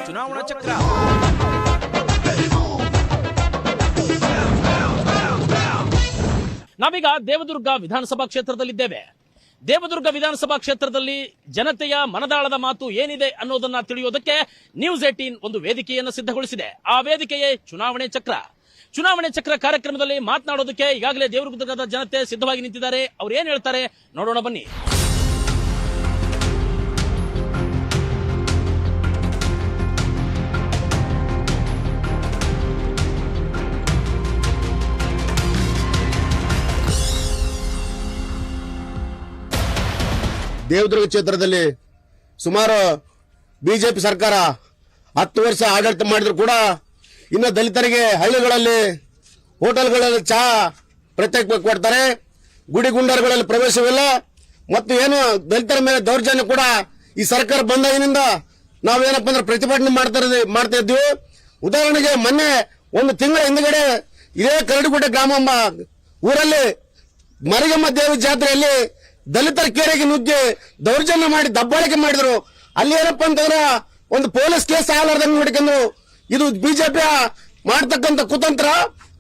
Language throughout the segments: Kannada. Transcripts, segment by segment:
ಚುನಾವಣಾ ಚಕ್ರ. ನಾವೀಗ ದೇವದುರ್ಗ ವಿಧಾನಸಭಾ ಕ್ಷೇತ್ರದಲ್ಲಿದ್ದೇವೆ. ದೇವದುರ್ಗ ವಿಧಾನಸಭಾ ಕ್ಷೇತ್ರದಲ್ಲಿ ಜನತೆಯ ಮನದಾಳದ ಮಾತು ಏನಿದೆ ಅನ್ನೋದನ್ನ ತಿಳಿಯೋದಕ್ಕೆ ನ್ಯೂಸ್ 18 ಒಂದು ವೇದಿಕೆಯನ್ನು ಸಿದ್ಧಗೊಳಿಸಿದೆ. ಆ ವೇದಿಕೆಯೇ ಚುನಾವಣೆ ಚಕ್ರ. ಚುನಾವಣೆ ಚಕ್ರ ಕಾರ್ಯಕ್ರಮದಲ್ಲಿ ಮಾತನಾಡೋದಕ್ಕೆ ಈಗಾಗಲೇ ದೇವದುರ್ಗದ ಜನತೆ ಸಿದ್ಧವಾಗಿ ನಿಂತಿದ್ದಾರೆ. ಅವ್ರು ಏನ್ ಹೇಳ್ತಾರೆ ನೋಡೋಣ ಬನ್ನಿ. ದೇವದುರ್ಗ ಕ್ಷೇತ್ರದಲ್ಲಿ ಸುಮಾರು ಬಿಜೆಪಿ ಸರ್ಕಾರ 10 ವರ್ಷ ಆಡಳಿತ ಮಾಡಿದ್ರು ಕೂಡ ಇನ್ನು ದಲಿತರಿಗೆ ಹಳ್ಳಿಗಳಲ್ಲಿ ಹೋಟೆಲ್ಗಳಲ್ಲಿ ಚಹಾ ಪ್ರತ್ಯೇಕ ಕೊಡ್ತಾರೆ, ಗುಡಿ ಗುಂಡಾರಗಳಲ್ಲಿ ಪ್ರವೇಶವಿಲ್ಲ ಮತ್ತು ಏನು ದಲಿತರ ಮೇಲೆ ದೌರ್ಜನ್ಯ ಕೂಡ ಈ ಸರ್ಕಾರ ಬಂದಾಗಿನಿಂದ ನಾವೇನಪ್ಪ ಅಂದ್ರೆ ಪ್ರತಿಭಟನೆ ಮಾಡ್ತಾ ಇದ್ವಿ. ಉದಾಹರಣೆಗೆ ಮೊನ್ನೆ ಒಂದು ತಿಂಗಳ ಹಿಂದಗಡೆ ಇದೇ ಕರಡಿಗುಡ್ಡೆ ಗ್ರಾಮ ಊರಲ್ಲಿ ಮರಿಗಮ್ಮ ದೇವಿ ಜಾತ್ರೆಯಲ್ಲಿ ದಲಿತರ ಕೇರಿಗೆ ನುಗ್ಗಿ ದೌರ್ಜನ್ಯ ಮಾಡಿ ದಬ್ಬಾಳಿಕೆ ಮಾಡಿದ್ರು. ಅಲ್ಲಿ ಏನಪ್ಪಾ ಅಂತಂದ್ರೆ ಒಂದು ಪೊಲೀಸ್ ಕೇಸ್ ಆಗಲಾರ್ದಂಗೆ ನೋಡಿಕೊಂಡು ಇದು ಬಿಜೆಪಿಯ ಮಾಡ್ತಕ್ಕಂಥ ಕುತಂತ್ರ.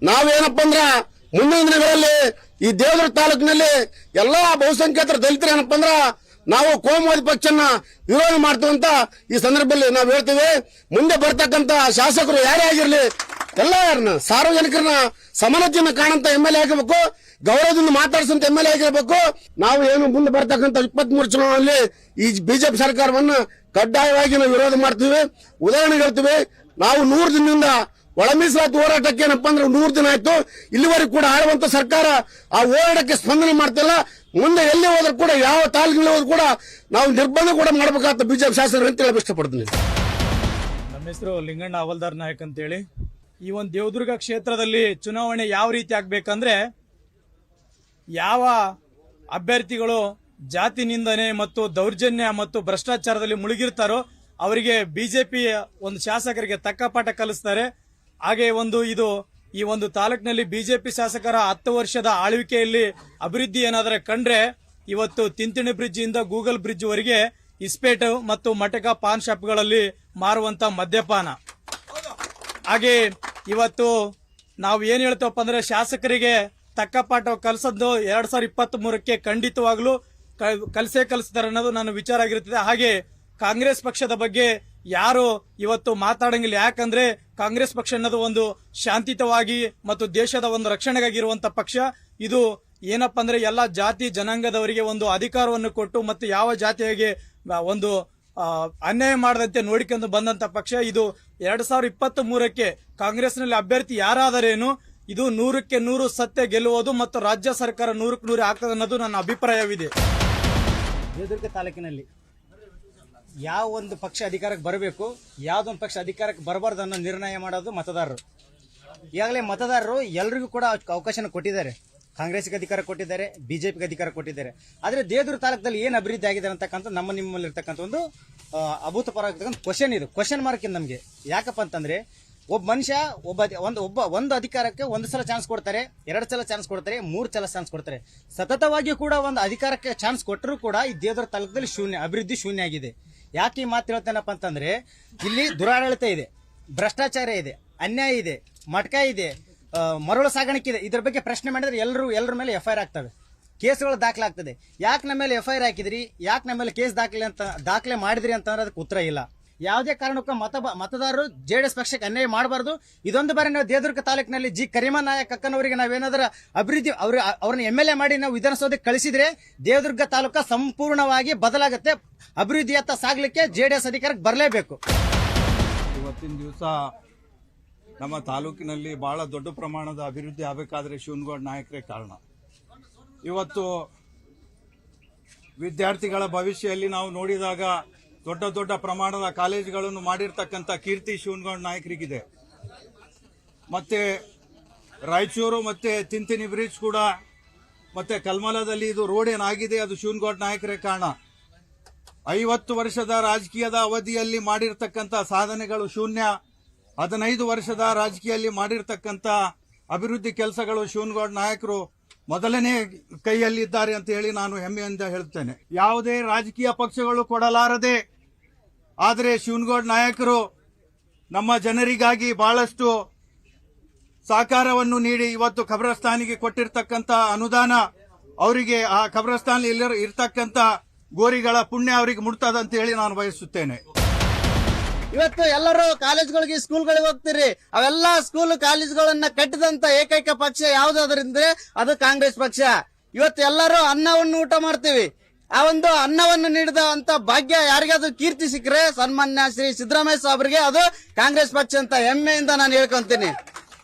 ನಾವೇನಪ್ಪ ಅಂದ್ರ ಮುಂದಿನ ದಿನಗಳಲ್ಲಿ ಈ ದೇವದುರ್ಗ ತಾಲೂಕಿನಲ್ಲಿ ಎಲ್ಲಾ ಬಹುಸಂಖ್ಯಾತರ ದಲಿತರು ಏನಪ್ಪ ಅಂದ್ರ ನಾವು ಕೋಮುವಾದಿ ಪಕ್ಷನ ವಿರೋಧ ಮಾಡ್ತೀವಂತ ಈ ಸಂದರ್ಭದಲ್ಲಿ ನಾವು ಹೇಳ್ತೀವಿ. ಮುಂದೆ ಬರ್ತಕ್ಕಂಥ ಶಾಸಕರು ಯಾರೇ ಆಗಿರ್ಲಿ ಎಲ್ಲರನ್ನ ಸಾರ್ವಜನಿಕರನ್ನ ಸಮಾನತೆಯನ್ನು ಕಾಣಂತ MLA ಆಗಬೇಕು, ಗೌರವದಿಂದ ಮಾತಾಡಿಸಂತ MLA ಆಗಿರಬೇಕು. ನಾವು ಏನು ಮುಂದೆ ಬರ್ತಕ್ಕಂಥ 23 ಚುನಾವಣೆಯಲ್ಲಿ ಈ ಬಿಜೆಪಿ ಸರ್ಕಾರವನ್ನು ಕಡ್ಡಾಯವಾಗಿ ನಾವು ವಿರೋಧ ಮಾಡ್ತೀವಿ. ಉದಾಹರಣೆಗೆ ಹೇಳ್ತೀವಿ, ನಾವು 100 ದಿನದಿಂದ ಒಳ ಮೀಸಲಾತಿ ಹೋರಾಟಕ್ಕೆ ಏನಪ್ಪಾ ಅಂದ್ರೆ 100 ದಿನ ಆಯ್ತು. ಇಲ್ಲಿವರೆಗೂ ಕೂಡ ಆಳುವಂತ ಸರ್ಕಾರ ಆ ಹೋರಾಟಕ್ಕೆ ಸ್ಪಂದನೆ ಮಾಡ್ತಿಲ್ಲ. ಮುಂದೆ ಎಲ್ಲಿ ಹೋದ್ರೂ ಕೂಡ ಯಾವ ತಾಲೂಕಿನಲ್ಲಿ ಹೋದ್ರೂ ಕೂಡ ನಾವು ನಿರ್ಬಂಧ ಕೂಡ ಮಾಡಬೇಕಾದ ಬಿಜೆಪಿ ಶಾಸಕರು ಅಂತ ಹೇಳಿ ಇಷ್ಟಪಡ್ತೀನಿ. ನಮ್ಮ ಹೆಸರು ಲಿಂಗಣ್ಣ ಅವಲ್ದಾರ್ ನಾಯಕ್ ಅಂತೇಳಿ. ಈ ಒಂದು ದೇವದುರ್ಗ ಕ್ಷೇತ್ರದಲ್ಲಿ ಚುನಾವಣೆ ಯಾವ ರೀತಿ ಆಗ್ಬೇಕಂದ್ರೆ, ಯಾವ ಅಭ್ಯರ್ಥಿಗಳು ಜಾತಿ ನಿಂದನೆ ಮತ್ತು ದೌರ್ಜನ್ಯ ಮತ್ತು ಭ್ರಷ್ಟಾಚಾರದಲ್ಲಿ ಮುಳುಗಿರ್ತಾರೋ ಅವರಿಗೆ ಬಿಜೆಪಿ ಒಂದು ಶಾಸಕರಿಗೆ ತಕ್ಕ ಪಾಠ ಕಲಿಸ್ತಾರೆ. ಹಾಗೆ ಈ ಒಂದು ತಾಲೂಕಿನಲ್ಲಿ ಬಿಜೆಪಿ ಶಾಸಕರ 10 ವರ್ಷದ ಆಳ್ವಿಕೆಯಲ್ಲಿ ಅಭಿವೃದ್ಧಿ ಏನಾದರೆ ಕಂಡ್ರೆ ಇವತ್ತು ತಿಂತಿಣಿ ಬ್ರಿಡ್ಜ್ ಇಂದ ಗೂಗಲ್ ಬ್ರಿಡ್ಜ್ ವರೆಗೆ ಇಸ್ಪೇಟ್ ಮತ್ತು ಮಟಕ ಪಾನ್ ಶಾಪ್ಗಳಲ್ಲಿ ಮಾರುವಂತ ಮದ್ಯಪಾನ. ಹಾಗೆ ಇವತ್ತು ನಾವು ಏನ್ ಹೇಳ್ತೇವಪ್ಪ ಅಂದ್ರೆ, ಶಾಸಕರಿಗೆ ತಕ್ಕ ಪಾಠ ಕಲಿಸೋದು 2023ಕ್ಕೆ ಖಂಡಿತವಾಗ್ಲೂ ಕಲಿಸ್ತಾರೆ ಅನ್ನೋದು ನನ್ನ ವಿಚಾರ ಆಗಿರುತ್ತದೆ. ಹಾಗೆ ಕಾಂಗ್ರೆಸ್ ಪಕ್ಷದ ಬಗ್ಗೆ ಯಾರು ಇವತ್ತು ಮಾತಾಡಂಗಿಲ್ಲ. ಯಾಕಂದ್ರೆ ಕಾಂಗ್ರೆಸ್ ಪಕ್ಷ ಅನ್ನೋದು ಒಂದು ಶಾಂತಿಯುತವಾಗಿ ಮತ್ತು ದೇಶದ ಒಂದು ರಕ್ಷಣೆಗಾಗಿರುವಂತ ಪಕ್ಷ. ಇದು ಏನಪ್ಪಾ ಅಂದ್ರೆ ಎಲ್ಲಾ ಜಾತಿ ಜನಾಂಗದವರಿಗೆ ಒಂದು ಅಧಿಕಾರವನ್ನು ಕೊಟ್ಟು ಮತ್ತು ಯಾವ ಜಾತಿಯಾಗಿ ಒಂದು ಅನ್ಯಾಯ ಮಾಡದಂತೆ ನೋಡಿಕೊಂಡು ಬಂದಂತ ಪಕ್ಷ. ಇದು 2023ಕ್ಕೆ ಕಾಂಗ್ರೆಸ್ನಲ್ಲಿ ಅಭ್ಯರ್ಥಿ ಯಾರಾದರೇನು ಇದು 100ಕ್ಕೆ 100 ಸತ್ಯ ಗೆಲ್ಲುವುದು ಮತ್ತು ರಾಜ್ಯ ಸರ್ಕಾರ 100ಕ್ಕೆ 100 ಆಗ್ತದೆ ಅನ್ನೋದು ನನ್ನ ಅಭಿಪ್ರಾಯವಿದೆ. ದೇವದುರ್ಗ ತಾಲೂಕಿನಲ್ಲಿ ಯಾವ ಒಂದು ಪಕ್ಷ ಅಧಿಕಾರಕ್ಕೆ ಬರಬೇಕು, ಯಾವ್ದೊಂದು ಪಕ್ಷ ಅಧಿಕಾರಕ್ಕೆ ಬರಬಾರ್ದು ಅನ್ನೋ ನಿರ್ಣಯ ಮಾಡೋದು ಮತದಾರರು. ಈಗಾಗಲೇ ಮತದಾರರು ಎಲ್ರಿಗೂ ಕೂಡ ಅವಕಾಶನ ಕೊಟ್ಟಿದ್ದಾರೆ. ಕಾಂಗ್ರೆಸ್ಗೆ ಅಧಿಕಾರ ಕೊಟ್ಟಿದ್ದಾರೆ, ಬಿಜೆಪಿಗೆ ಅಧಿಕಾರ ಕೊಟ್ಟಿದ್ದಾರೆ. ಆದರೆ ದೇವದುರ್ಗ ತಾಲೂಕದಲ್ಲಿ ಏನು ಅಭಿವೃದ್ಧಿ ಆಗಿದೆ ಅಂತಕ್ಕಂಥ ನಿಮ್ಮಲ್ಲಿ ಇರ್ತಕ್ಕಂಥ ಒಂದು ಅಭೂತಪೂರ್ವಕಂತ ಕ್ವಶನ್ ಇದು. ಕ್ವಶನ್ ಮಾರ್ಕ್ ಇದು ನಮಗೆ. ಯಾಕಪ್ಪ ಅಂತಂದ್ರೆ, ಒಬ್ಬ ಮನುಷ್ಯ ಒಂದು ಅಧಿಕಾರಕ್ಕೆ 1 ಸಲ ಚಾನ್ಸ್ ಕೊಡ್ತಾರೆ, 2 ಸಲ ಚಾನ್ಸ್ ಕೊಡ್ತಾರೆ, 3 ಸಲ ಚಾನ್ಸ್ ಕೊಡ್ತಾರೆ. ಸತತವಾಗಿ ಕೂಡ ಒಂದು ಅಧಿಕಾರಕ್ಕೆ ಚಾನ್ಸ್ ಕೊಟ್ಟರು ಕೂಡ ಈ ದೇವದುರ್ಗ ತಾಲೂಕದಲ್ಲಿ ಅಭಿವೃದ್ಧಿ ಶೂನ್ಯ ಆಗಿದೆ. ಯಾಕೆ ಈ ಮಾತು ಹೇಳ್ತೇನಪ್ಪ ಅಂತಂದ್ರೆ, ಇಲ್ಲಿ ದುರಾಡಳಿತ ಇದೆ, ಭ್ರಷ್ಟಾಚಾರ ಇದೆ, ಅನ್ಯಾಯ ಇದೆ, ಮಟ್ಕ ಇದೆ, ಮರಳು ಸಾಗಾಣಿಕೆ ಇದೆ. ಇದ್ರ ಬಗ್ಗೆ ಪ್ರಶ್ನೆ ಮಾಡಿದ್ರೆ ಎಲ್ಲರ ಮೇಲೆ FIR ಆಗ್ತವೆ, ಕೇಸ್ಗಳು ದಾಖಲಾಗ್ತದೆ. ಯಾಕೆ ನಮ್ಮ ಮೇಲೆ FIR ಹಾಕಿದ್ರಿ, ಯಾಕೆ ನಮ್ಮ ಮೇಲೆ ಕೇಸ್ ದಾಖಲೆ ಮಾಡಿದ್ರಿ ಅಂತಂದ್ರೆ ಅದಕ್ಕೆ ಉತ್ತರ ಇಲ್ಲ. ಯಾವುದೇ ಕಾರಣಕ್ಕೂ ಮತದಾರರು JDS ಪಕ್ಷಕ್ಕೆ ಅನ್ಯಾಯ ಮಾಡಬಾರ್ದು. ಇದೊಂದು ಬಾರಿ ನಾವು ದೇವದುರ್ಗ ತಾಲೂಕಿನಲ್ಲಿ ಕರೀಮಾ ನಾಯಕ್ ಅಕ್ಕನವರಿಗೆ ನಾವೇನಾದ್ರೂ ಅಭಿವೃದ್ಧಿ ಅವ್ರನ್ನ MLA ಮಾಡಿ ನಾವು ವಿಧಾನಸೌಧಕ್ಕೆ ಕಳಿಸಿದ್ರೆ ದೇವದುರ್ಗ ತಾಲೂಕ ಸಂಪೂರ್ಣವಾಗಿ ಬದಲಾಗುತ್ತೆ. ಅಭಿವೃದ್ಧಿಯತ್ತ ಸಾಗ್ಲಿಕ್ಕೆ JDS ಅಧಿಕಾರಕ್ಕೆ ಬರಲೇಬೇಕು. ಇವತ್ತಿನ ದಿವಸ ನಮ್ಮ ತಾಲೂಕಿನಲ್ಲಿ ಬಹಳ ದೊಡ್ಡ ಪ್ರಮಾಣದ ಅಭಿವೃದ್ಧಿ ಆಗಬೇಕಾದ್ರೆ ಶಿವನಗೌಡ ನಾಯಕರೇ ಕಾರಣ. ಇವತ್ತು ವಿದ್ಯಾರ್ಥಿಗಳ ಭವಿಷ್ಯದಲ್ಲಿ ನಾವು ನೋಡಿದಾಗ ದೊಡ್ಡ ಪ್ರಮಾಣದ ಕಾಲೇಜುಗಳನ್ನು ಮಾಡಿರ್ತಕ್ಕಂಥ ಕೀರ್ತಿ ಶಿವನಗೌಡ ನಾಯಕರಿಗಿದೆ. ಮತ್ತೆ ರಾಯಚೂರು ಮತ್ತೆ ತಿಂತಿಣಿ ಬ್ರಿಡ್ಜ್ ಕೂಡ ಮತ್ತೆ ಕಲ್ಮಲದಲ್ಲಿ ಇದು ರೋಡ್ ಏನಾಗಿದೆ ಅದು ಶಿವನಗೌಡ ನಾಯಕರೇ ಕಾರಣ. 50 ವರ್ಷದ ರಾಜಕೀಯದ ಅವಧಿಯಲ್ಲಿ ಮಾಡಿರ್ತಕ್ಕಂಥ ಸಾಧನೆಗಳು ಶೂನ್ಯ. 15 ವರ್ಷದ ರಾಜಕೀಯದಲ್ಲಿ ಮಾಡಿರ್ತಕ್ಕಂಥ ಅಭಿವೃದ್ಧಿ ಕೆಲಸಗಳು ಶಿವನಗೌಡ ನಾಯಕರು ಮೊದಲನೇ ಕೈಯಲ್ಲಿದ್ದಾರೆ ಅಂತ ಹೇಳಿ ನಾನು ಹೆಮ್ಮೆಯಿಂದ ಹೇಳ್ತೇನೆ. ಯಾವುದೇ ರಾಜಕೀಯ ಪಕ್ಷಗಳು ಕೊಡಲಾರದೆ ಆದರೆ ಶಿವನಗೌಡ ನಾಯಕರು ನಮ್ಮ ಜನರಿಗಾಗಿ ಬಹಳಷ್ಟು ಸಹಕಾರವನ್ನು ನೀಡಿ ಇವತ್ತು ಖಬ್ರಸ್ತಾನಿಗೆ ಕೊಟ್ಟಿರ್ತಕ್ಕಂಥ ಅನುದಾನ ಅವರಿಗೆ ಆ ಖಬ್ರಸ್ತಾನ ಇರ್ತಕ್ಕಂಥ ಗೋರಿಗಳ ಪುಣ್ಯ ಅವರಿಗೆ ಮುಟ್ತದಂತ ಹೇಳಿ ನಾನು ಬಯಸುತ್ತೇನೆ. ಇವತ್ತು ಎಲ್ಲರೂ ಕಾಲೇಜ್ಗಳಿಗೆ ಸ್ಕೂಲ್ಗಳಿಗೆ ಹೋಗ್ತೀರಿ, ಅವೆಲ್ಲ ಸ್ಕೂಲ್ ಕಾಲೇಜ್ಗಳನ್ನ ಕಟ್ಟಿದಂತ ಏಕೈಕ ಪಕ್ಷ ಯಾವ್ದಾದ್ರಿಂದ್ರೆ ಅದು ಕಾಂಗ್ರೆಸ್ ಪಕ್ಷ. ಇವತ್ತು ಎಲ್ಲರೂ ಅನ್ನವನ್ನು ಊಟ ಮಾಡ್ತೀವಿ. ಆ ಒಂದು ಅನ್ನವನ್ನು ನೀಡಿದಂತ ಭಾಗ್ಯ ಯಾರಿಗಾದ್ರೂ ಕೀರ್ತಿ ಸಿಕ್ಕರೆ ಸನ್ಮಾನ್ಯ ಶ್ರೀ ಸಿದ್ದರಾಮಯ್ಯ ಸಾಹೇಬರಿಗೆ ಅದು ಕಾಂಗ್ರೆಸ್ ಪಕ್ಷ ಅಂತ ಹೆಮ್ಮೆಯಿಂದ ನಾನು ಹೇಳ್ಕೊಂತೀನಿ.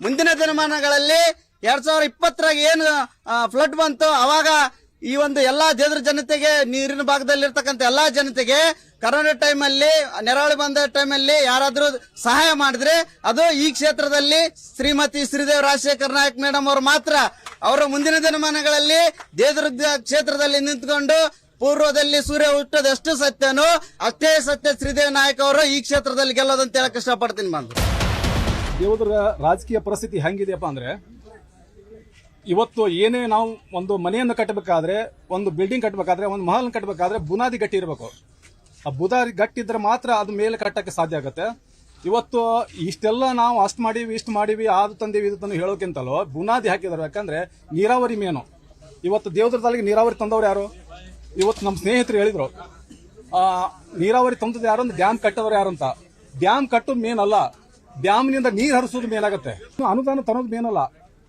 ಮುಂದಿನ ದಿನಮಾನಗಳಲ್ಲಿ 2020 ಏನು ಫ್ಲಡ್ ಬಂತು, ಅವಾಗ ಈ ಒಂದು ಎಲ್ಲಾ ದೇದ್ರ ಜನತೆಗೆ, ನೀರಿನ ಭಾಗದಲ್ಲಿರ್ತಕ್ಕಂಥ ಎಲ್ಲಾ ಜನತೆಗೆ ಕರೋನಾ ಟೈಮಲ್ಲಿ, ನೆರಳು ಬಂದ ಟೈಮಲ್ಲಿ ಯಾರಾದ್ರೂ ಸಹಾಯ ಮಾಡಿದ್ರೆ ಅದು ಈ ಕ್ಷೇತ್ರದಲ್ಲಿ ಶ್ರೀಮತಿ ಶ್ರೀದೇವ್ ರಾಜಶೇಖರ್ ನಾಯಕ್ ಮೇಡಮ್ ಅವರು ಮಾತ್ರ. ಅವರ ಮುಂದಿನ ದಿನಮಾನಗಳಲ್ಲಿ ದೇವದುರ್ಗ ಕ್ಷೇತ್ರದಲ್ಲಿ ನಿಂತ್ಕೊಂಡು ಪೂರ್ವದಲ್ಲಿ ಸೂರ್ಯ ಹುಟ್ಟೋದು ಎಷ್ಟು ಸತ್ಯನೋ ಅಷ್ಟೇ ಸತ್ಯ ಶ್ರೀದೇವ್ ನಾಯಕ್ ಅವರು ಈ ಕ್ಷೇತ್ರದಲ್ಲಿ ಗೆಲ್ಲೋದಂತ ಹೇಳಕ್ ಇಷ್ಟಪಡ್ತೀನಿ. ಬಂದು ದೇವದುರ್ಗ ರಾಜಕೀಯ ಪರಿಸ್ಥಿತಿ ಹೆಂಗಿದೆಯಪ್ಪ ಅಂದ್ರೆ, ಇವತ್ತು ಏನೇ ನಾವು ಒಂದು ಮನೆಯನ್ನು ಕಟ್ಟಬೇಕಾದ್ರೆ, ಒಂದು ಬಿಲ್ಡಿಂಗ್ ಕಟ್ಟಬೇಕಾದ್ರೆ, ಒಂದು ಮಹಲ್ ಕಟ್ಟಬೇಕಾದ್ರೆ ಬುನಾದಿ ಗಟ್ಟಿ ಇರಬೇಕು. ಆ ಬುನಾದಿ ಗಟ್ಟಿದ್ರೆ ಮಾತ್ರ ಅದು ಮೇಲೆ ಕಟ್ಟಕ್ಕೆ ಸಾಧ್ಯ ಆಗುತ್ತೆ. ಇವತ್ತು ಇಷ್ಟೆಲ್ಲ ನಾವು ಅಷ್ಟು ಮಾಡೀವಿ, ಇಷ್ಟು ಮಾಡೀವಿ, ಅದು ತಂದೀವಿ, ಇದು ತಂದು ಹೇಳೋಕ್ಕಿಂತಲೂ ಬುನಾದಿ ಹಾಕಿದಾರೆ. ಯಾಕಂದ್ರೆ ನೀರಾವರಿ ಮೇನು. ಇವತ್ತು ದೇವದುರ್ಗದಲ್ಲಿ ನೀರಾವರಿ ತಂದವ್ರು ಯಾರು? ಇವತ್ತು ನಮ್ಮ ಸ್ನೇಹಿತರು ಹೇಳಿದ್ರು, ನೀರಾವರಿ ತಂದದ್ದು ಯಾರು ಅಂದ್ರೆ ಡ್ಯಾಮ್ ಕಟ್ಟದವ್ರು ಯಾರು ಅಂತ. ಡ್ಯಾಮ್ ಕಟ್ಟೋದು ಮೇನ್ ಅಲ್ಲ, ಡ್ಯಾಮ್ನಿಂದ ನೀರು ಹರಿಸೋದು ಮೇನಾಗುತ್ತೆ. ಅನುದಾನ ತನ್ನೋದು ಮೇನಲ್ಲ.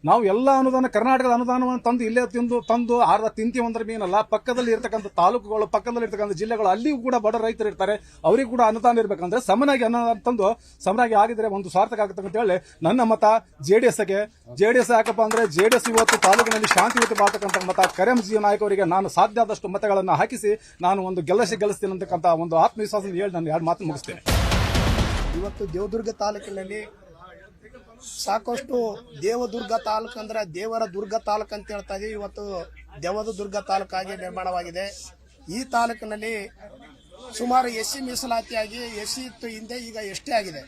ನಾವು ಎಲ್ಲ ಅನುದಾನ, ಕರ್ನಾಟಕದ ಅನುದಾನವನ್ನು ತಂದು ಇಲ್ಲೇ ತಂದು ಅರ್ಧ ತಿಂತೀವಿ ಅಂದ್ರೆ ಮೇನಲ್ಲ. ಪಕ್ಕದಲ್ಲಿ ಇರ್ತಕ್ಕಂಥ ತಾಲೂಕುಗಳು, ಪಕ್ಕದಲ್ಲಿ ಇರ್ತಕ್ಕಂಥ ಜಿಲ್ಲೆಗಳು, ಅಲ್ಲಿಯೂ ಕೂಡ ಬಡ ರೈತರು ಇರ್ತಾರೆ. ಅವರಿಗೂ ಕೂಡ ಅನುದಾನ ಇರಬೇಕಂದ್ರೆ ಸಮನಾಗಿ ಅನುದಾನ ತಂದು ಸಮನಾಗಿ ಆಗಿದ್ರೆ ಒಂದು ಸಾರ್ಥಕ ಆಗುತ್ತೆ ಅಂತ ಹೇಳಿ ನನ್ನ ಮತ ಜೆಡಿಎಸ್ಗೆ. ಜೆಡಿಎಸ್ ಯಾಕಪ್ಪ ಅಂದ್ರೆ ಜೆಡಿಎಸ್ ಇವತ್ತು ತಾಲೂಕಿನಲ್ಲಿ ಶಾಂತಿಯುತ ಬಾಳ್ತಕ್ಕಂಥ ಮತ. ಕರೆಂ ಜಿ ನಾಯಕ್ ಅವರಿಗೆ ನಾನು ಸಾಧ್ಯ ಆದಷ್ಟು ಮತಗಳನ್ನು ಹಾಕಿಸಿ ನಾನು ಒಂದು ಗೆಲ್ಲಿಸ್ತೀನಿ ಅಂತಕ್ಕಂಥ ಒಂದು ಆತ್ಮವಿಶ್ವಾಸ ಹೇಳಿ ನಾನು 2 ಮಾತು ಮುಗಿಸ್ತೇನೆ. ಇವತ್ತು ದೇವದುರ್ಗ ತಾಲೂಕಿನಲ್ಲಿ ಸಾಕಷ್ಟು ದೇವದುರ್ಗ ತಾಲೂಕು ಅಂದ್ರೆ ದೇವರ ದುರ್ಗ ತಾಲೂಕು ಅಂತ ಹೇಳ್ತಾ ಇದೀವಿ. ಇವತ್ತು ದೇವದುರ್ಗ ತಾಲೂಕಾಗಿ ನಿರ್ಮಾಣವಾಗಿದೆ. ಈ ತಾಲೂಕಿನಲ್ಲಿ ಸುಮಾರು ಎಸ್ಸಿ ಮೀಸಲಾತಿಯಾಗಿ ಎಸ್ಸಿ ಇತ್ತು ಹಿಂದೆ, ಈಗ ಎಷ್ಟೇ ಆಗಿದೆ.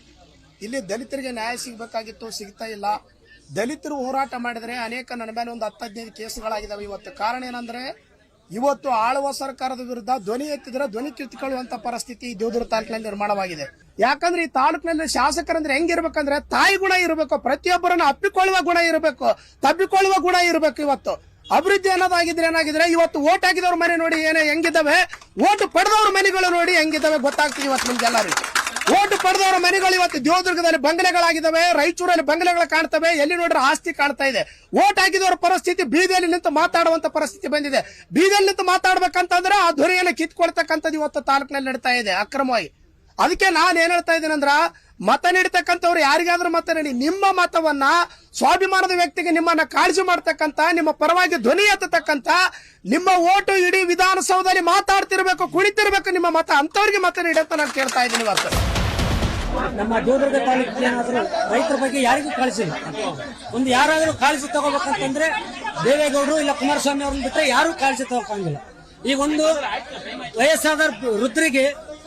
ಇಲ್ಲಿ ದಲಿತರಿಗೆ ನ್ಯಾಯ ಸಿಗಬೇಕಾಗಿತ್ತು, ಸಿಗ್ತಾ ಇಲ್ಲ. ದಲಿತರು ಹೋರಾಟ ಮಾಡಿದರೆ ಅನೇಕ ನನ್ನ ಮೇಲೆ ಒಂದು 10-15 ಕೇಸುಗಳಾಗಿದ್ದಾವೆ. ಇವತ್ತು ಕಾರಣ ಏನಂದ್ರೆ ಇವತ್ತು ಆಳುವ ಸರ್ಕಾರದ ವಿರುದ್ಧ ಧ್ವನಿ ಎತ್ತಿದ್ರೆ ಧ್ವನಿ ಕಿತ್ತುಕೊಳ್ಳುವಂತ ಪರಿಸ್ಥಿತಿ ದೇವದುರ್ಗ ತಾಲೂಕಿನಲ್ಲಿ ನಿರ್ಮಾಣವಾಗಿದೆ. ಯಾಕಂದ್ರೆ ಈ ತಾಲೂಕಿನಲ್ಲಿ ಶಾಸಕರಂದ್ರೆ ಹೆಂಗಿರ್ಬೇಕಂದ್ರೆ ತಾಯಿ ಗುಣ ಇರಬೇಕು, ಪ್ರತಿಯೊಬ್ಬರನ್ನ ಅಪ್ಪಿಕೊಳ್ಳುವ ಗುಣ ಇರಬೇಕು, ತಬ್ಬಿಕೊಳ್ಳುವ ಗುಣ ಇರಬೇಕು. ಇವತ್ತು ಅಭಿವೃದ್ಧಿ ಅನ್ನೋದಾಗಿದ್ರೆ ಏನಾಗಿದ್ರೆ ಇವತ್ತು ಓಟ್ ಹಾಕಿದವ್ರ ಮನೆ ನೋಡಿ ಹೆಂಗಿದ್ದಾವೆ, ಓಟ್ ಪಡೆದವ್ರ ಮನೆಗಳು ನೋಡಿ ಹೆಂಗಿದ್ದಾವೆ ಗೊತ್ತಾಗ್ತದೆ ಇವತ್ತು ನಿಮ್ಗೆಲ್ಲರಿಗೂ. ಓಟ್ ಪಡೆದವರ ಮನೆಗಳು ಇವತ್ತು ದೇವದುರ್ಗದಲ್ಲಿ ಬಂಗಲೆಗಳಾಗಿದ್ದಾವೆ, ರಾಯಚೂರಲ್ಲಿ ಬಂಗಲೆಗಳು ಕಾಣ್ತವೆ, ಎಲ್ಲಿ ನೋಡ್ರೆ ಆಸ್ತಿ ಕಾಣ್ತಾ ಇದೆ. ಓಟ್ ಹಾಕಿದವರ ಪರಿಸ್ಥಿತಿ ಬೀದಿಯಲ್ಲಿ ನಿಂತು ಮಾತಾಡುವಂತ ಪರಿಸ್ಥಿತಿ ಬಂದಿದೆ. ಬೀದಿಯಲ್ಲಿ ನಿಂತು ಮಾತಾಡ್ಬೇಕಂತಂದ್ರೆ ಆ ಧ್ವನಿಯನ್ನು ಕಿತ್ಕೊಳ್ತಕ್ಕಂಥದ್ದು ಇವತ್ತು ತಾಲೂಕಿನಲ್ಲಿ ನಡೀತಾ ಇದೆ ಅಕ್ರಮವಾಗಿ. ಅದಕ್ಕೆ ನಾನು ಏನ್ ಹೇಳ್ತಾ ಇದ್ದೀನಿ ಅಂದ್ರ, ಮತ ನೀಡತಕ್ಕಂಥವ್ರು ಯಾರಿಗಾದ್ರೂ ಮತ ನೀಡಿ, ನಿಮ್ಮ ಮತವನ್ನ ಸ್ವಾಭಿಮಾನದ ವ್ಯಕ್ತಿಗೆ ನಿಮ್ಮನ್ನ ಕಾಳಜಿ ಮಾಡ್ತಕ್ಕಂಥ, ನಿಮ್ಮ ಪರವಾಗಿ ಧ್ವನಿ ಎತ್ತತಕ್ಕಂಥ, ನಿಮ್ಮ ಓಟು ಇಡೀ ವಿಧಾನಸೌಧದಲ್ಲಿ ಮಾತಾಡ್ತಿರ್ಬೇಕು, ಕುಳಿತಿರ್ಬೇಕು ನಿಮ್ಮ ಮತ, ಅಂತವ್ರಿಗೆ ಮತ ನೀಡಿ ಅಂತ ನಾನು ಕೇಳ್ತಾ ಇದ್ದೀನಿ. ಇವತ್ತು ನಮ್ಮ ದೇವದುರ್ಗ ತಾಲೂಕಿಗೆ ಏನಾದ್ರು ರೈತರ ಬಗ್ಗೆ ಯಾರಿಗೂ ಕಾಳಜಿ, ಒಂದು ಯಾರಾದ್ರೂ ಕಾಳಜಿ ತಗೋಬೇಕಂತಂದ್ರೆ ದೇವೇಗೌಡರು ಇಲ್ಲ ಕುಮಾರಸ್ವಾಮಿ ಅವ್ರನ್ನ ಬಿಟ್ಟರೆ ಯಾರು ಕಾಳಜಿ ತಗೋಕಂಗಿಲ್ಲ. ಈಗ ಒಂದು ವಯಸ್ಸಾದ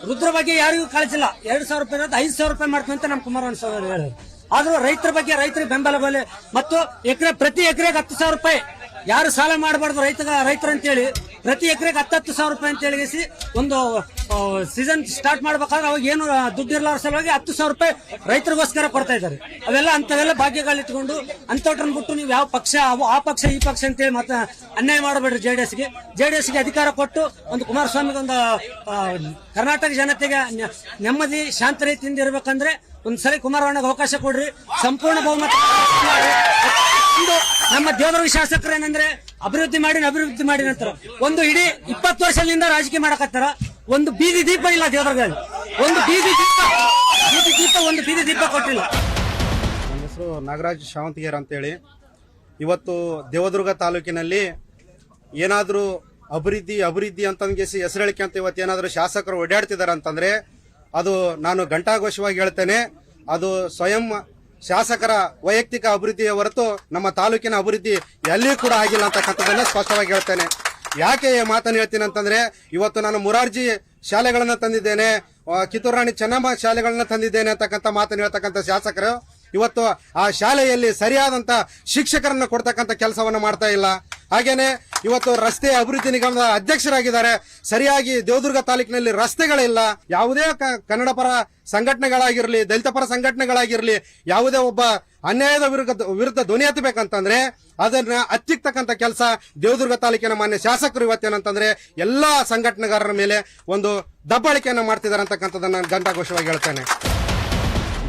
ರುದ್ರ ಬಗ್ಗೆ ಯಾರಿಗೂ ಕಾಳಜಿಲ್ಲ. 2,000 ರೂಪಾಯಿ 5,000 ರೂಪಾಯಿ ಮಾಡ್ತೀನಿ ಅಂತ ನಮ್ಮ ಕುಮಾರಸ್ವಾಮಿ ಅವರು ಹೇಳಿದ್ರು. ಆದ್ರೂ ರೈತರ ಬಗ್ಗೆ, ರೈತರಿಗೆ ಬೆಂಬಲ ಬೆಲೆ ಮತ್ತು ಪ್ರತಿ ಎಕರೆಗೆ 10,000 ರೂಪಾಯಿ, ಯಾರು ಸಾಲ ಮಾಡಬಾರ್ದು ರೈತರು ಅಂತೇಳಿ ಪ್ರತಿ ಎಕರೆಗೆ 10,000 ರೂಪಾಯಿ ಅಂತ ಹೇಳಿ ಒಂದು ಸೀಸನ್ ಸ್ಟಾರ್ಟ್ ಮಾಡ್ಬೇಕಾದ್ರೆ ಅವಾಗ ಏನು ದುಡ್ಡು ಇರ್ಲಾರ ಸಲುವಾಗಿ 10,000 ರೂಪಾಯಿ ರೈತರಿಗೋಸ್ಕರ ಕೊಡ್ತಾ ಇದ್ದಾರೆ. ಅಂತವೆಲ್ಲ ಭಾಗ್ಯಗಳಿಟ್ಕೊಂಡು ಅಂತವ್ರನ್ನ ಬಿಟ್ಟು ನೀವು ಯಾವ ಪಕ್ಷ ಆ ಪಕ್ಷ ಈ ಪಕ್ಷ ಅಂತೇಳಿ ಮತ್ತೆ ಅನ್ಯಾಯ ಮಾಡಬೇಡ್ರಿ. ಜೆಡಿಎಸ್ಗೆ ಅಧಿಕಾರ ಕೊಟ್ಟು ಒಂದು ಕುಮಾರಸ್ವಾಮಿಗೆ ಒಂದು ಕರ್ನಾಟಕ ಜನತೆಗೆ ನೆಮ್ಮದಿ ಶಾಂತ ರೀತಿಯಿಂದ ಇರ್ಬೇಕಂದ್ರೆ ಒಂದ್ಸರಿ ಕುಮಾರಣ್ಣಗೆ ಅವಕಾಶ ಕೊಡ್ರಿ. ಸಂಪೂರ್ಣ ಬಹುಮತ. ನಮ್ಮ ದೇವದುರ್ಗ ಶಾಸಕರು ಏನಂದ್ರೆ ಅಭಿವೃದ್ಧಿ ಮಾಡಿ ಅಂತಾರ. ಒಂದು ಇಡೀ 20 ವರ್ಷದಿಂದ ರಾಜಕೀಯ ಮಾಡಕತ್ತಾರ. ಒಂದು ಬೀದಿ ದೀಪ ಇಲ್ಲ ದೇವದುರ್ಗದಲ್ಲಿ. ಒಂದು ಬೀದಿ ದೀಪ ಕೊಟ್ಟಿಲ್ಲ. ನನ್ನ ಹೆಸರು ನಾಗರಾಜ್ ಶಾವಂತಿಗೇರ್ ಅಂತೇಳಿ. ಇವತ್ತು ದೇವದುರ್ಗ ತಾಲೂಕಿನಲ್ಲಿ ಏನಾದರೂ ಅಭಿವೃದ್ಧಿ ಅಂತಂದೇಸಿ ಹೆಸರೇಳಿಕೆ ಅಂತ ಇವತ್ತು ಏನಾದರೂ ಶಾಸಕರು ಓಡಾಡ್ತಿದ್ದಾರೆ ಅಂತಂದ್ರೆ ಅದು ನಾನು ಘಂಟಾಘೋಷವಾಗಿ ಹೇಳ್ತೇನೆ, ಅದು ಸ್ವಯಂ ಶಾಸಕರ ವೈಯಕ್ತಿಕ ಅಭಿವೃದ್ಧಿಯ ಹೊರತು ನಮ್ಮ ತಾಲೂಕಿನ ಅಭಿವೃದ್ಧಿ ಎಲ್ಲಿಯೂ ಕೂಡ ಆಗಿಲ್ಲ ಅಂತಕ್ಕಂಥದ್ದನ್ನ ಸ್ಪಷ್ಟವಾಗಿ ಹೇಳ್ತೇನೆ. ಯಾಕೆ ಮಾತನ್ನು ಹೇಳ್ತೀನಿ ಅಂತಂದ್ರೆ ಇವತ್ತು ನಾನು ಮುರಾರ್ಜಿ ಶಾಲೆಗಳನ್ನ ತಂದಿದ್ದೇನೆ, ಕಿತ್ತೂರು ರಾಣಿ ಚೆನ್ನಮ್ಮ ಶಾಲೆಗಳನ್ನ ತಂದಿದ್ದೇನೆ ಅಂತಕ್ಕಂಥ ಮಾತನ್ನು ಹೇಳ್ತಕ್ಕಂಥ ಶಾಸಕರು ಇವತ್ತು ಆ ಶಾಲೆಯಲ್ಲಿ ಸರಿಯಾದಂತ ಶಿಕ್ಷಕರನ್ನ ಕೊಡ್ತಕ್ಕಂಥ ಕೆಲಸವನ್ನ ಮಾಡ್ತಾ ಇಲ್ಲ. ಹಾಗೇನೆ ಇವತ್ತು ರಸ್ತೆ ಅಭಿವೃದ್ಧಿ ನಿಗಮದ ಅಧ್ಯಕ್ಷರಾಗಿದ್ದಾರೆ. ಸರಿಯಾಗಿ ದೇವದುರ್ಗ ತಾಲೂಕಿನಲ್ಲಿ ರಸ್ತೆಗಳಿಲ್ಲ. ಯಾವುದೇ ಕನ್ನಡ ಪರ ಸಂಘಟನೆಗಳಾಗಿರ್ಲಿ, ದಲಿತ ಪರ ಸಂಘಟನೆಗಳಾಗಿರ್ಲಿ, ಯಾವುದೇ ಒಬ್ಬ ಅನ್ಯಾಯದ ವಿರುದ್ಧ ಧ್ವನಿ ಎತ್ತಬೇಕಂತಂದ್ರೆ ಅದನ್ನ ಹತ್ತಿಕ್ತಕ್ಕಂಥ ಕೆಲಸ ದೇವದುರ್ಗ ತಾಲೂಕಿನ ಮಾನ್ಯ ಶಾಸಕರು ಇವತ್ತೇನಂತಂದ್ರೆ ಎಲ್ಲಾ ಸಂಘಟನೆಗಾರರ ಮೇಲೆ ಒಂದು ದಬ್ಬಾಳಿಕೆಯನ್ನ ಮಾಡ್ತಿದ್ದಾರೆ ಅಂತಕ್ಕಂಥದ್ದನ್ನ ಘಂಟಾಘೋಷವಾಗಿ ಹೇಳ್ತೇನೆ.